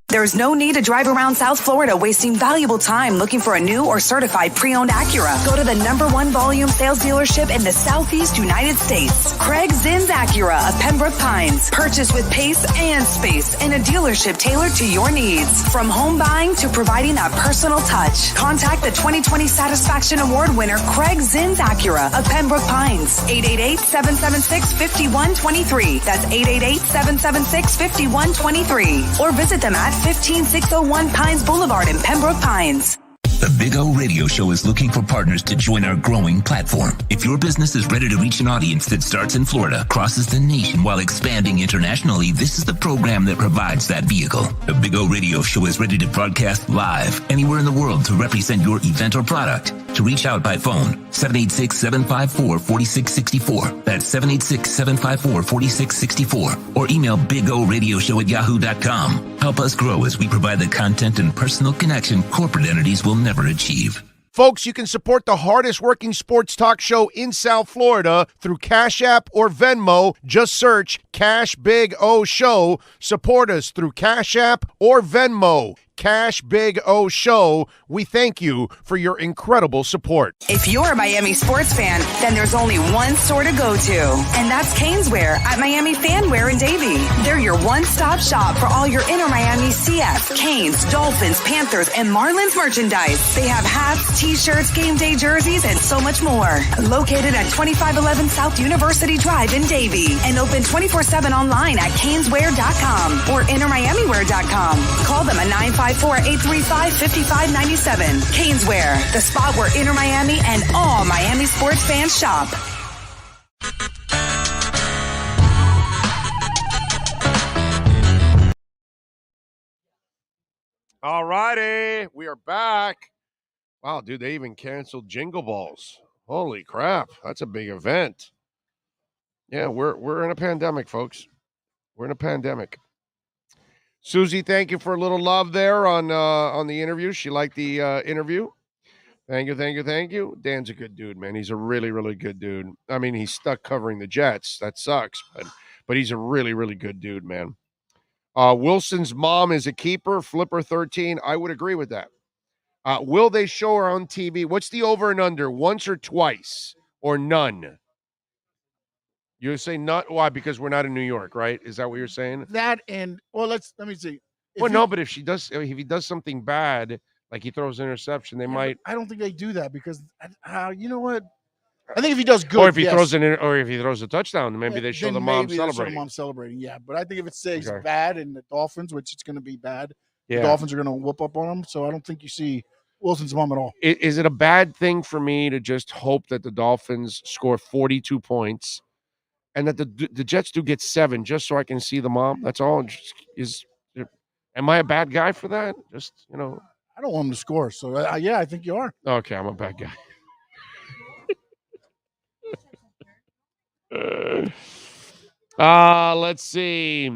There's no need to drive around South Florida wasting valuable time looking for a new or certified pre-owned Acura. Go to the #1 volume sales dealership in the Southeast United States. Craig Zinn's Acura of Pembroke Pines. Purchase with pace and space in a dealership tailored to your needs. From home buying to providing that personal touch. Contact the 2020 Satisfaction Award winner Craig Zinn's Acura of Pembroke Pines. 888-776-5123. That's 888-776-5123. Or visit them at 15601 Pines Boulevard in Pembroke Pines. The Big O Radio Show is looking for partners to join our growing platform. If your business is ready to reach an audience that starts in Florida, crosses the nation while expanding internationally, this is the program that provides that vehicle. The Big O Radio Show is ready to broadcast live anywhere in the world to represent your event or product. To reach out by phone, 786-754-4664. That's 786-754-4664. Or email bigoradioshow@yahoo.com. Help us grow as we provide the content and personal connection corporate entities will never achieve. Folks, you can support the hardest working sports talk show in South Florida through Cash App or Venmo. Just search Cash Big O Show. Support us through Cash App or Venmo. Cash Big O Show. We thank you for your incredible support. If you're a Miami sports fan, then there's only one store to go to, and that's Caneswear at Miami Fanwear in Davie. They're your one-stop shop for all your inner Miami CF, Canes, Dolphins, Panthers, and Marlins merchandise. They have hats, t-shirts, game day jerseys, and so much more. Located at 2511 South University Drive in Davie, and open 24/7 online at caneswear.com or innermiamiwear.com. Call them at 954-835-5597. Caneswear, the spot where Inter Miami and all Miami sports fans shop. All righty, we are back. Wow, dude, they even canceled Jingle Balls. Holy crap, that's a big event. Yeah, we're in a pandemic, folks. We're in a pandemic. Susie, thank you for a little love there on the interview. She liked the interview. Thank you. Dan's a good dude, man. He's a really, really good dude. I mean, he's stuck covering the Jets. That sucks, but he's a really, really good dude, man. Wilson's mom is a keeper, Flipper 13. I would agree with that. Will they show her on TV? What's the over and under? Once or twice or none? You say not? Why? Because we're not in New York, right? Is that what you're saying? That and let me see. But if he does something bad, like he throws an interception, they might. I don't think they do that because you know what? I think if he does good, or if he throws a touchdown, maybe they show the mom celebrating. Yeah, but I think if it stays bad in the Dolphins, which it's going to be bad, the Dolphins are going to whoop up on them. So I don't think you see Wilson's mom at all. Is it a bad thing for me to just hope that the Dolphins score 42 points and that the Jets do get 7 just so I can see the mom? That's all. Am I a bad guy for that? Just, I don't want them to score. So, I think you are. Okay, I'm a bad guy. Let's see.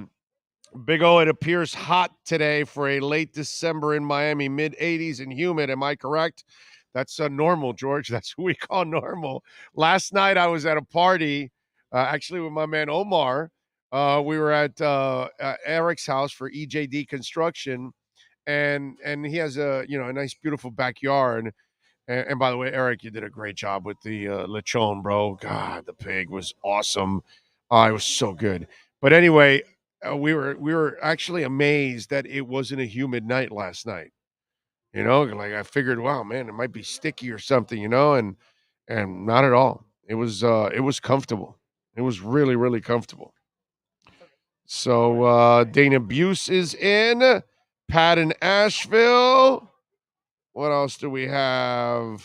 Big O, it appears hot today for a late December in Miami, mid-80s and humid. Am I correct? That's normal, George. That's who we call normal. Last night I was at a party, actually with my man Omar. We were at Eric's house for EJD Construction, and he has a nice, beautiful backyard. And by the way, Eric, you did a great job with the lechon, bro. God, the pig was awesome. It was so good. But anyway, we were actually amazed that it wasn't a humid night last night. Like I figured, wow, man, it might be sticky or something, and not at all. It was comfortable. It was really, really comfortable. So Dana Buse is in. Pat in Asheville. What else do we have?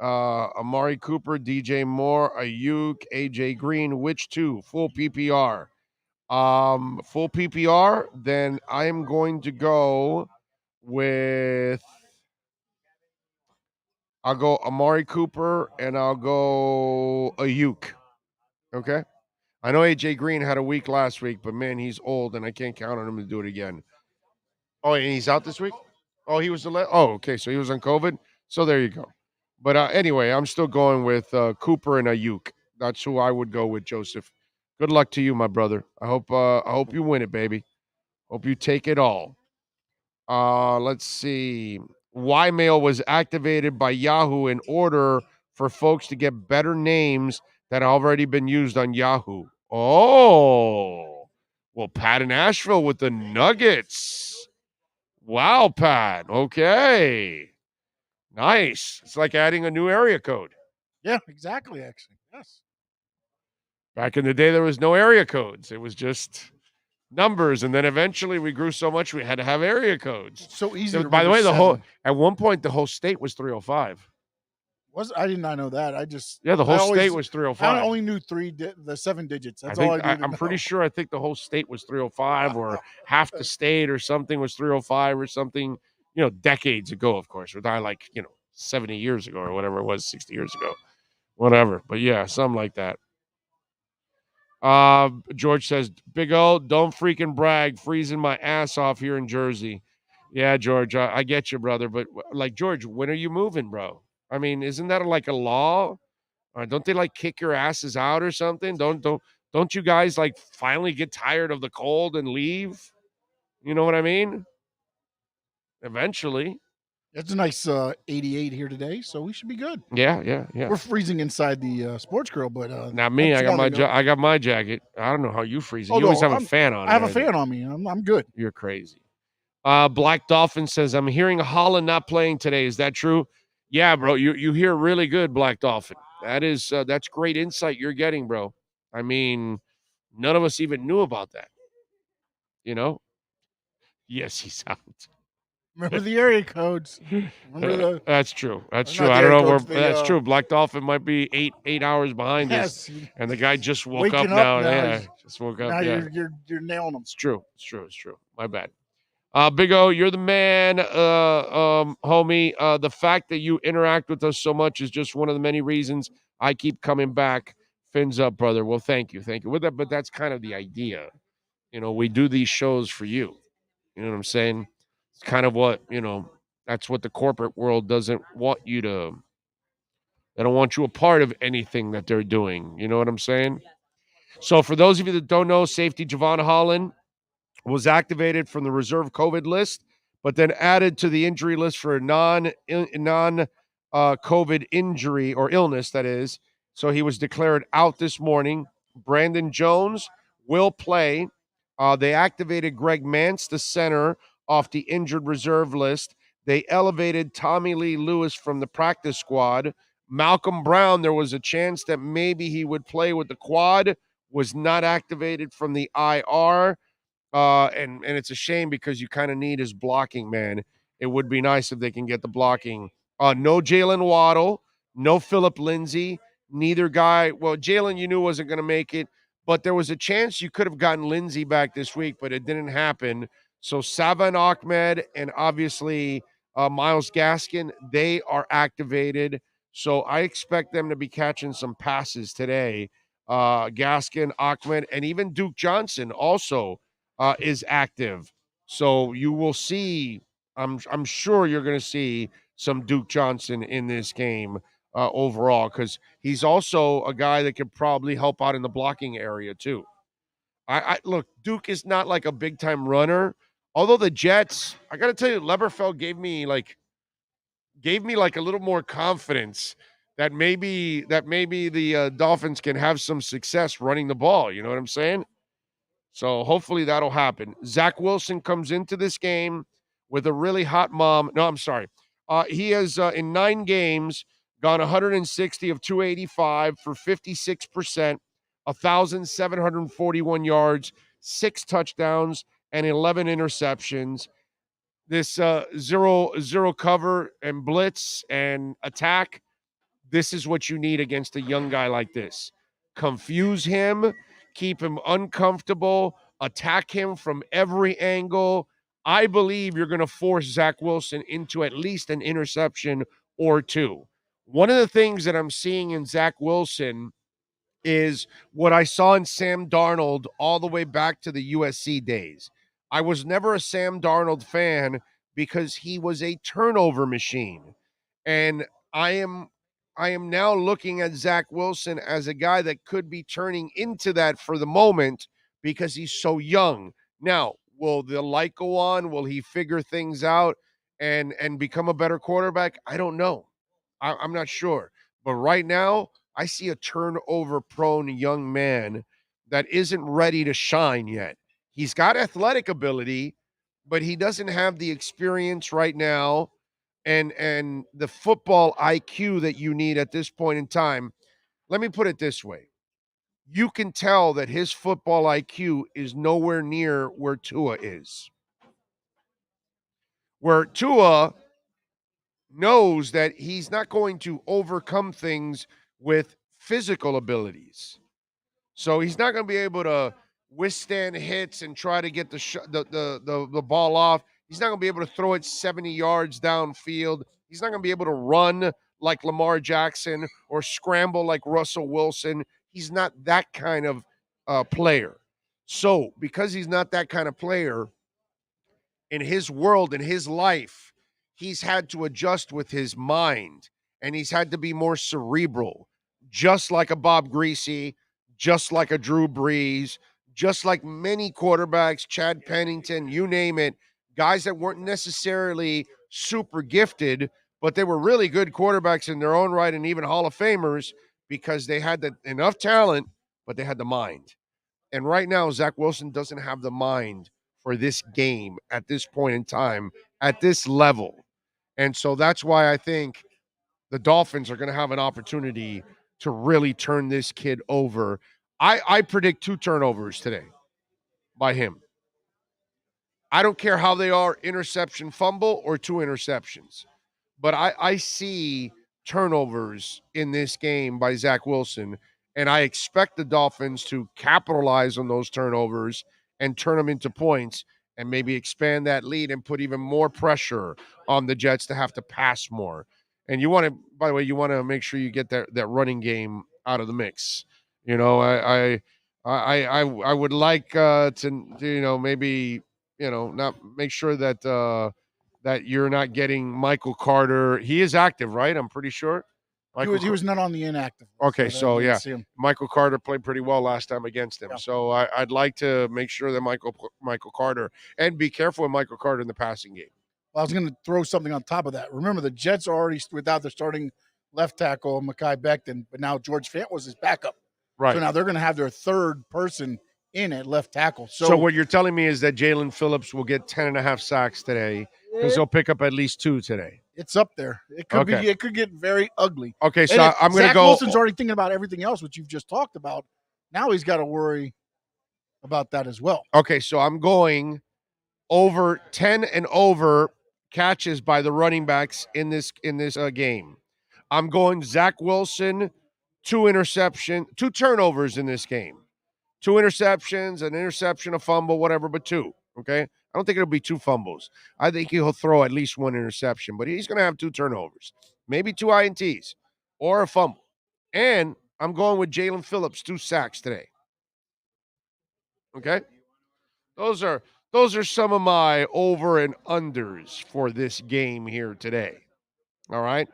Amari Cooper, DJ Moore, Ayuk, AJ Green. Which two? Full PPR. Full PPR. Then I am going to go with. I'll go Amari Cooper and I'll go Ayuk. Okay. I know AJ Green had a week last week, but man, he's old and I can't count on him to do it again. Oh, and he's out this week? Oh, he was okay. So he was on COVID. So there you go. But anyway, I'm still going with Cooper and Ayuk. That's who I would go with, Joseph. Good luck to you, my brother. I hope you win it, baby. Hope you take it all. Let's see. Ymail was activated by Yahoo in order for folks to get better names that have already been used on Yahoo. Oh, well, Pat in Asheville with the Nuggets. Wow, Pat. Okay. Nice. It's like adding a new area code. Yeah, exactly, actually. Yes. Back in the day, there was no area codes. It was just numbers. And then eventually we grew so much we had to have area codes. It's so easy. By the way, at one point, the whole state was 305. I did not know that. The whole state was 305. I only knew the 7 digits. That's all I knew. I'm pretty sure. I think the whole state was 305, or half the state or something was 305 or something. Decades ago, of course. We're not 70 years ago or whatever it was, 60 years ago, whatever. But yeah, something like that. George says, Big O, don't freaking brag. Freezing my ass off here in Jersey. Yeah, George, I get you, brother. But like, George, when are you moving, bro? I mean, isn't that like a law? Or don't they like kick your asses out or something? Don't you guys like finally get tired of the cold and leave? You know what I mean? Eventually. It's a nice 88 here today, so we should be good. Yeah. We're freezing inside the sports grill, but not me. I got my jacket. I don't know how you freezing. You always have a fan on. I have a fan on me. I'm good. You're crazy. Black Dolphin says, I'm hearing Holland not playing today. Is that true? Yeah, bro. You hear really good, Black Dolphin. That's great insight you're getting, bro. I mean, none of us even knew about that. You know? Yes, he's out. Remember the area codes. That's true. That's true. I don't know where. That's true. Black Dolphin might be eight hours behind us, and the guy just woke up now. Yeah, just woke up. Now yeah. you're nailing them. It's true. My bad. Big O, you're the man, homie. The fact that you interact with us so much is just one of the many reasons I keep coming back. Fins up, brother. Well, thank you. With that, but that's kind of the idea. We do these shows for you. You know what I'm saying? It's kind of what, that's what the corporate world doesn't want you to. They don't want you a part of anything that they're doing. You know what I'm saying? So for those of you that don't know, safety Javon Holland was activated from the reserve COVID list, but then added to the injury list for a non-COVID injury or illness, that is. So he was declared out this morning. Brandon Jones will play. They activated Greg Mance, the center, off the injured reserve list. They elevated Tommy Lee Lewis from the practice squad. Malcolm Brown, there was a chance that maybe he would play with the quad, was not activated from the IR. And it's a shame because you kind of need his blocking, man. It would be nice if they can get the blocking. No Jalen Waddle, no Phillip Lindsay, neither guy. Well, Jalen, you knew wasn't going to make it, but there was a chance you could have gotten Lindsay back this week, but it didn't happen. So Savan Ahmed and obviously Myles Gaskin, they are activated. So I expect them to be catching some passes today. Gaskin, Ahmed, and even Duke Johnson also is active. So you will see, I'm sure you're going to see some Duke Johnson in this game overall, because he's also a guy that could probably help out in the blocking area too. I look, Duke is not like a big time runner, although the Jets, I got to tell you, Leberfeld gave me like a little more confidence that maybe the Dolphins can have some success running the ball. You know what I'm saying? So hopefully that'll happen. Zach Wilson comes into this game with a really hot mom. No, I'm sorry. He has, in 9 games, gone 160 of 285 for 56%, 1,741 yards, 6 touchdowns, and 11 interceptions. This zero cover and blitz and attack, this is what you need against a young guy like this. Confuse him, keep him uncomfortable, attack him from every angle. I believe you're going to force Zach Wilson into at least an interception or 2. One of the things that I'm seeing in Zach Wilson is what I saw in Sam Darnold all the way back to the USC days. I was never a Sam Darnold fan because he was a turnover machine. And I am now looking at Zach Wilson as a guy that could be turning into that for the moment because he's so young. Now, will the light go on? Will he figure things out and become a better quarterback? I don't know. I'm not sure. But right now, I see a turnover-prone young man that isn't ready to shine yet. He's got athletic ability, but he doesn't have the experience right now and the football IQ that you need at this point in time. Let me put it this way. You can tell that his football IQ is nowhere near where Tua is. Where Tua knows that he's not going to overcome things with physical abilities. So he's not going to be able to withstand hits and try to get the ball off. He's not going to be able to throw it 70 yards downfield. He's not going to be able to run like Lamar Jackson or scramble like Russell Wilson. He's not that kind of player. So because he's not that kind of player, in his world, in his life, he's had to adjust with his mind, and he's had to be more cerebral, just like a Bob Greasy, just like a Drew Brees, just like many quarterbacks, Chad Pennington, you name it, guys that weren't necessarily super gifted, but they were really good quarterbacks in their own right and even Hall of Famers because they had enough talent, but they had the mind. And right now, Zach Wilson doesn't have the mind for this game at this point in time, at this level. And so that's why I think the Dolphins are going to have an opportunity to really turn this kid over. I predict 2 turnovers today by him. I don't care how they are, interception, fumble, or 2 interceptions. But I see turnovers in this game by Zach Wilson, and I expect the Dolphins to capitalize on those turnovers and turn them into points and maybe expand that lead and put even more pressure on the Jets to have to pass more. And you want to, by the way, you want to make sure you get that running game out of the mix. You know, I would like to maybe not make sure that that you're not getting Michael Carter. He is active, right? I'm pretty sure. He was not on the inactive. Okay, so yeah, Michael Carter played pretty well last time against him. Yeah. So I'd like to make sure that Michael Carter, and be careful with Michael Carter in the passing game. Well, I was going to throw something on top of that. Remember, the Jets are already without their starting left tackle, Mekhi Becton, but now George Fant was his backup. Right. So now they're going to have their third person in at left tackle. So what you're telling me is that Jalen Phillips will get 10.5 sacks today because he'll pick up at least 2 today. It's up there. It could be. It could get very ugly. Okay, so I'm going to go. Zach Wilson's already thinking about everything else, which you've just talked about. Now he's got to worry about that as well. Okay, so I'm going over 10 and over catches by the running backs in this game. I'm going Zach Wilson, 2 turnovers in this game. 2 interceptions, an interception, a fumble, whatever, but 2, okay? I don't think it'll be 2 fumbles. I think he'll throw at least 1 interception, but he's going to have 2 turnovers, maybe 2 INTs or a fumble. And I'm going with Jalen Phillips, 2 sacks today. Okay? Those are some of my over and unders for this game here today. All right?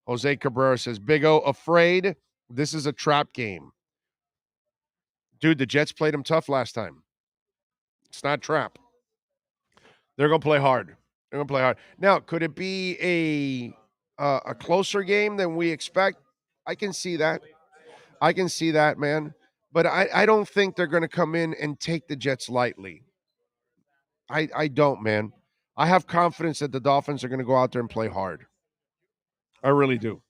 Jose Cabrera says, Big O, afraid this is a trap game. Dude, the Jets played him tough last time. It's not trap. They're going to play hard. Now, could it be a closer game than we expect? I can see that. Man. But I don't think they're going to come in and take the Jets lightly. I don't, man. I have confidence that the Dolphins are going to go out there and play hard. I really do.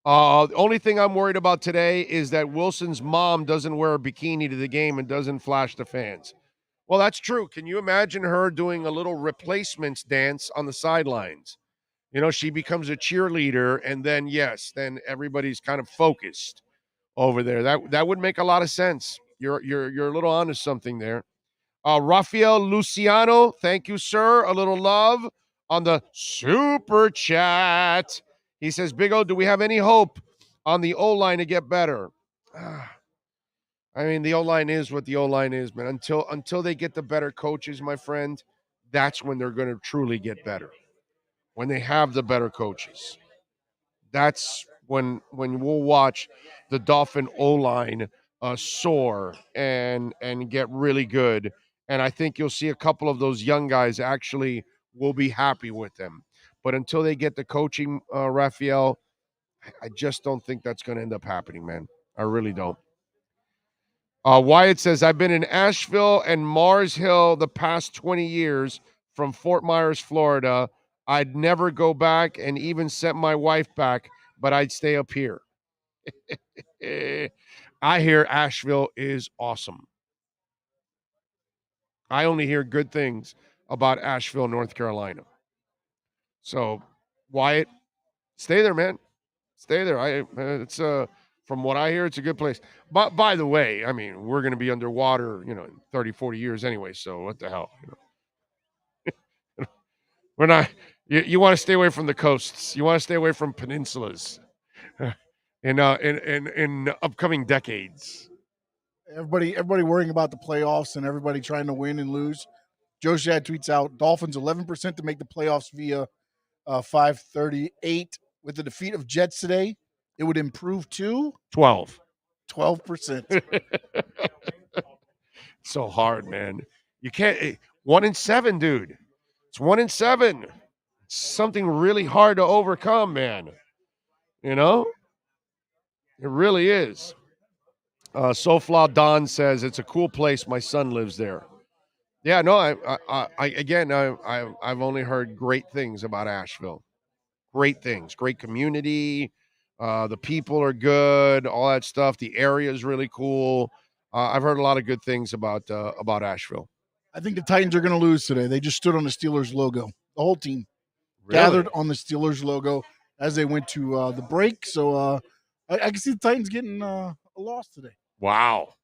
The only thing I'm worried about today is that Wilson's mom doesn't wear a bikini to the game and doesn't flash the fans. Well, that's true. Can you imagine her doing a little replacements dance on the sidelines? You know, she becomes a cheerleader, and then everybody's kind of focused over there. That would make a lot of sense. You're a little onto something there. Rafael Luciano, thank you, sir. A little love on the super chat. He says, Big O, do we have any hope on the O-line to get better? I mean, the O-line is what the O-line is, man. Until they get the better coaches, my friend, that's when they're going to truly get better. When they have the better coaches. That's when we'll watch the Dolphin O-line soar and get really good. And I think you'll see a couple of those young guys actually will be happy with them. But until they get the coaching, Raphael, I just don't think that's going to end up happening, man. I really don't. Wyatt says, I've been in Asheville and Mars Hill the past 20 years from Fort Myers, Florida. I'd never go back and even sent my wife back, but I'd stay up here. I hear Asheville is awesome. I only hear good things about Asheville, North Carolina. So, Wyatt, stay there, man. Stay there. It's from what I hear, it's a good place. But by the way, I mean, we're going to be underwater, in 30, 40 years anyway. So what the hell? We're not. You want to stay away from the coasts. You want to stay away from peninsulas in upcoming decades. Everybody worrying about the playoffs and everybody trying to win and lose. Joe Shad tweets out, Dolphins 11% to make the playoffs via 538. With the defeat of Jets today, it would improve to 12%. So hard, man. You can't. 1-7, dude. It's 1-7. It's something really hard to overcome, man. You know, it really is. Sofla Don says it's a cool place. My son lives there. Yeah, no, I've only heard great things about Asheville. Great things, great community. The people are good, all that stuff. The area is really cool. I've heard a lot of good things about Asheville. I think the Titans are going to lose today. They just stood on the Steelers logo. The whole team Really? gathered on the Steelers logo as they went to the break. So I can see the Titans getting a loss today. Wow.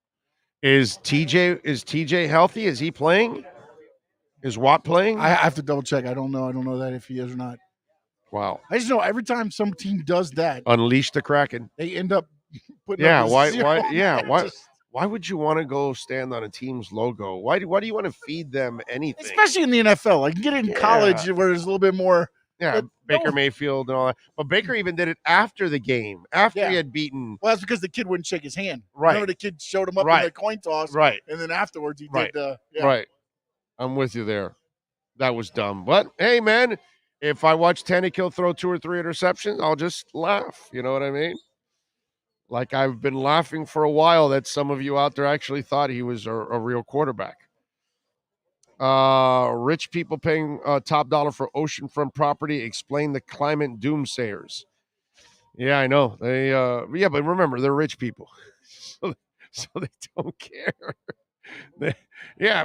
Is TJ healthy? Is he playing? Is Watt playing? I have to double check. I don't know that if he is or not. Wow. I just know every time some team does that, Unleash the Kraken. they end up putting Yeah, up a why zero. why would you want to go stand on a team's logo? Why do you want to feed them anything? Especially in the NFL. I can get it in college where there's a little bit more. Yeah, Baker Mayfield and all that. But Baker even did it after the game, after he had beaten. Well, that's because the kid wouldn't shake his hand. Right. Remember the kid showed him up Right. in the coin toss. Right. And then afterwards he Right. did Right. I'm with you there. That was dumb. But, hey, man, if I watch Tannehill throw 2 or 3 interceptions, I'll just laugh. You know what I mean? Like I've been laughing for a while that some of you out there actually thought he was a real quarterback. Rich people paying top dollar for oceanfront property. Explain the climate doomsayers. Yeah, I know. They but remember, they're rich people. So they don't care.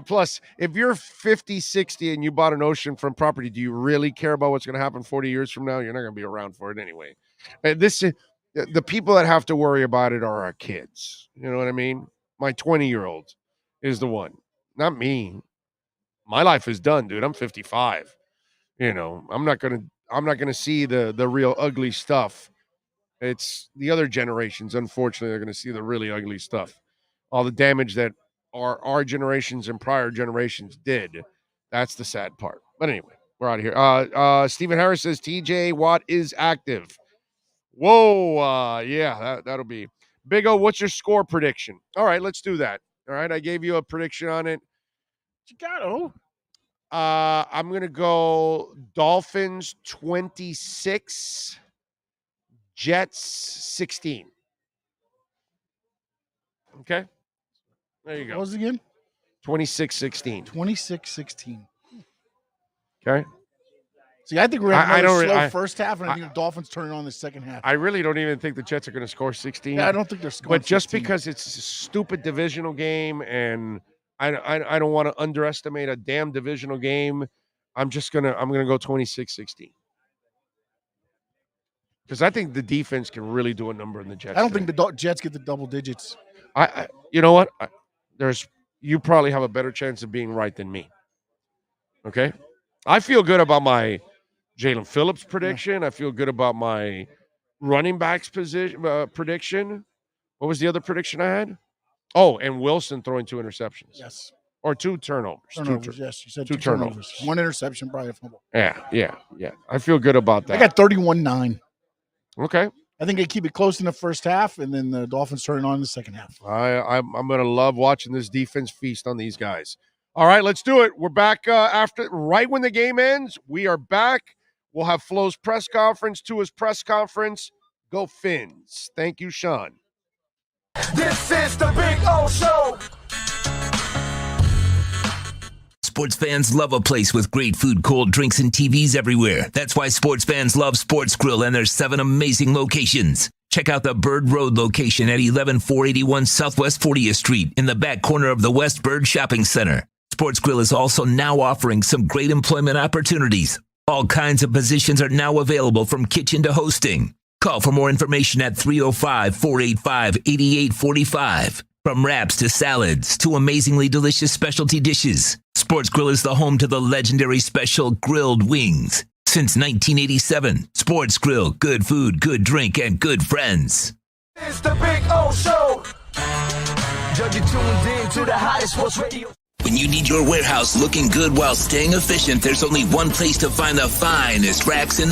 Plus, if you're 50, 60 and you bought an oceanfront property, do you really care about what's going to happen 40 years from now? You're not going to be around for it anyway. And the people that have to worry about it are our kids. You know what I mean? My 20-year-old is the one, not me. My life is done, dude. I'm 55. You know, I'm not gonna see the real ugly stuff. It's the other generations, unfortunately, are gonna see the really ugly stuff. All the damage that our generations and prior generations did. That's the sad part. But anyway, we're out of here. Stephen Harris says TJ Watt is active. Whoa, yeah, that'll be Big O. What's your score prediction? All right, let's do that. All right, I gave you a prediction on it. Chicago. I'm going to go Dolphins 26, Jets 16. Okay? There you go. What was it again? 26-16. 26-16. Okay? See, I think we're going to have a slow first half, and I think the Dolphins turn it on the second half. I really don't even think the Jets are going to score 16. Yeah, I don't think they're scoring But just 16. because it's a stupid divisional game and I don't want to underestimate a damn divisional game. I'm gonna go 26-16 because I think the defense can really do a number in the Jets. I don't think the Jets get the double digits. You know what? You probably have a better chance of being right than me. Okay, I feel good about my Jalen Phillips prediction. I feel good about my running backs prediction. What was the other prediction I had? Oh, and Wilson throwing 2 interceptions. Yes. Or 2 turnovers. Yes, you said 2 turnovers. 1 interception, probably a fumble. Yeah. I feel good about that. I got 31-9. Okay. I think they keep it close in the first half, and then the Dolphins turn it on in the second half. I'm going to love watching this defense feast on these guys. All right, let's do it. We're back right when the game ends. We are back. We'll have Flo's press conference, Tua's press conference. Go Fins. Thank you, Sean. This is the Big O Show. Sports fans love a place with great food, cold drinks, and TVs everywhere. That's why sports fans love Sports Grill and their 7 amazing locations. Check out the Bird Road location at 11481 Southwest 40th Street in the back corner of the West Bird Shopping Center. Sports Grill is also now offering some great employment opportunities. All kinds of positions are now available from kitchen to hosting. Call for more information at 305-485-8845. From wraps to salads to amazingly delicious specialty dishes, Sports Grill is the home to the legendary special grilled wings. Since 1987, Sports Grill, good food, good drink, and good friends. It's the Big O Show. Judge you tuned in to the hottest sports radio. When you need your warehouse looking good while staying efficient, there's only one place to find the finest racks in the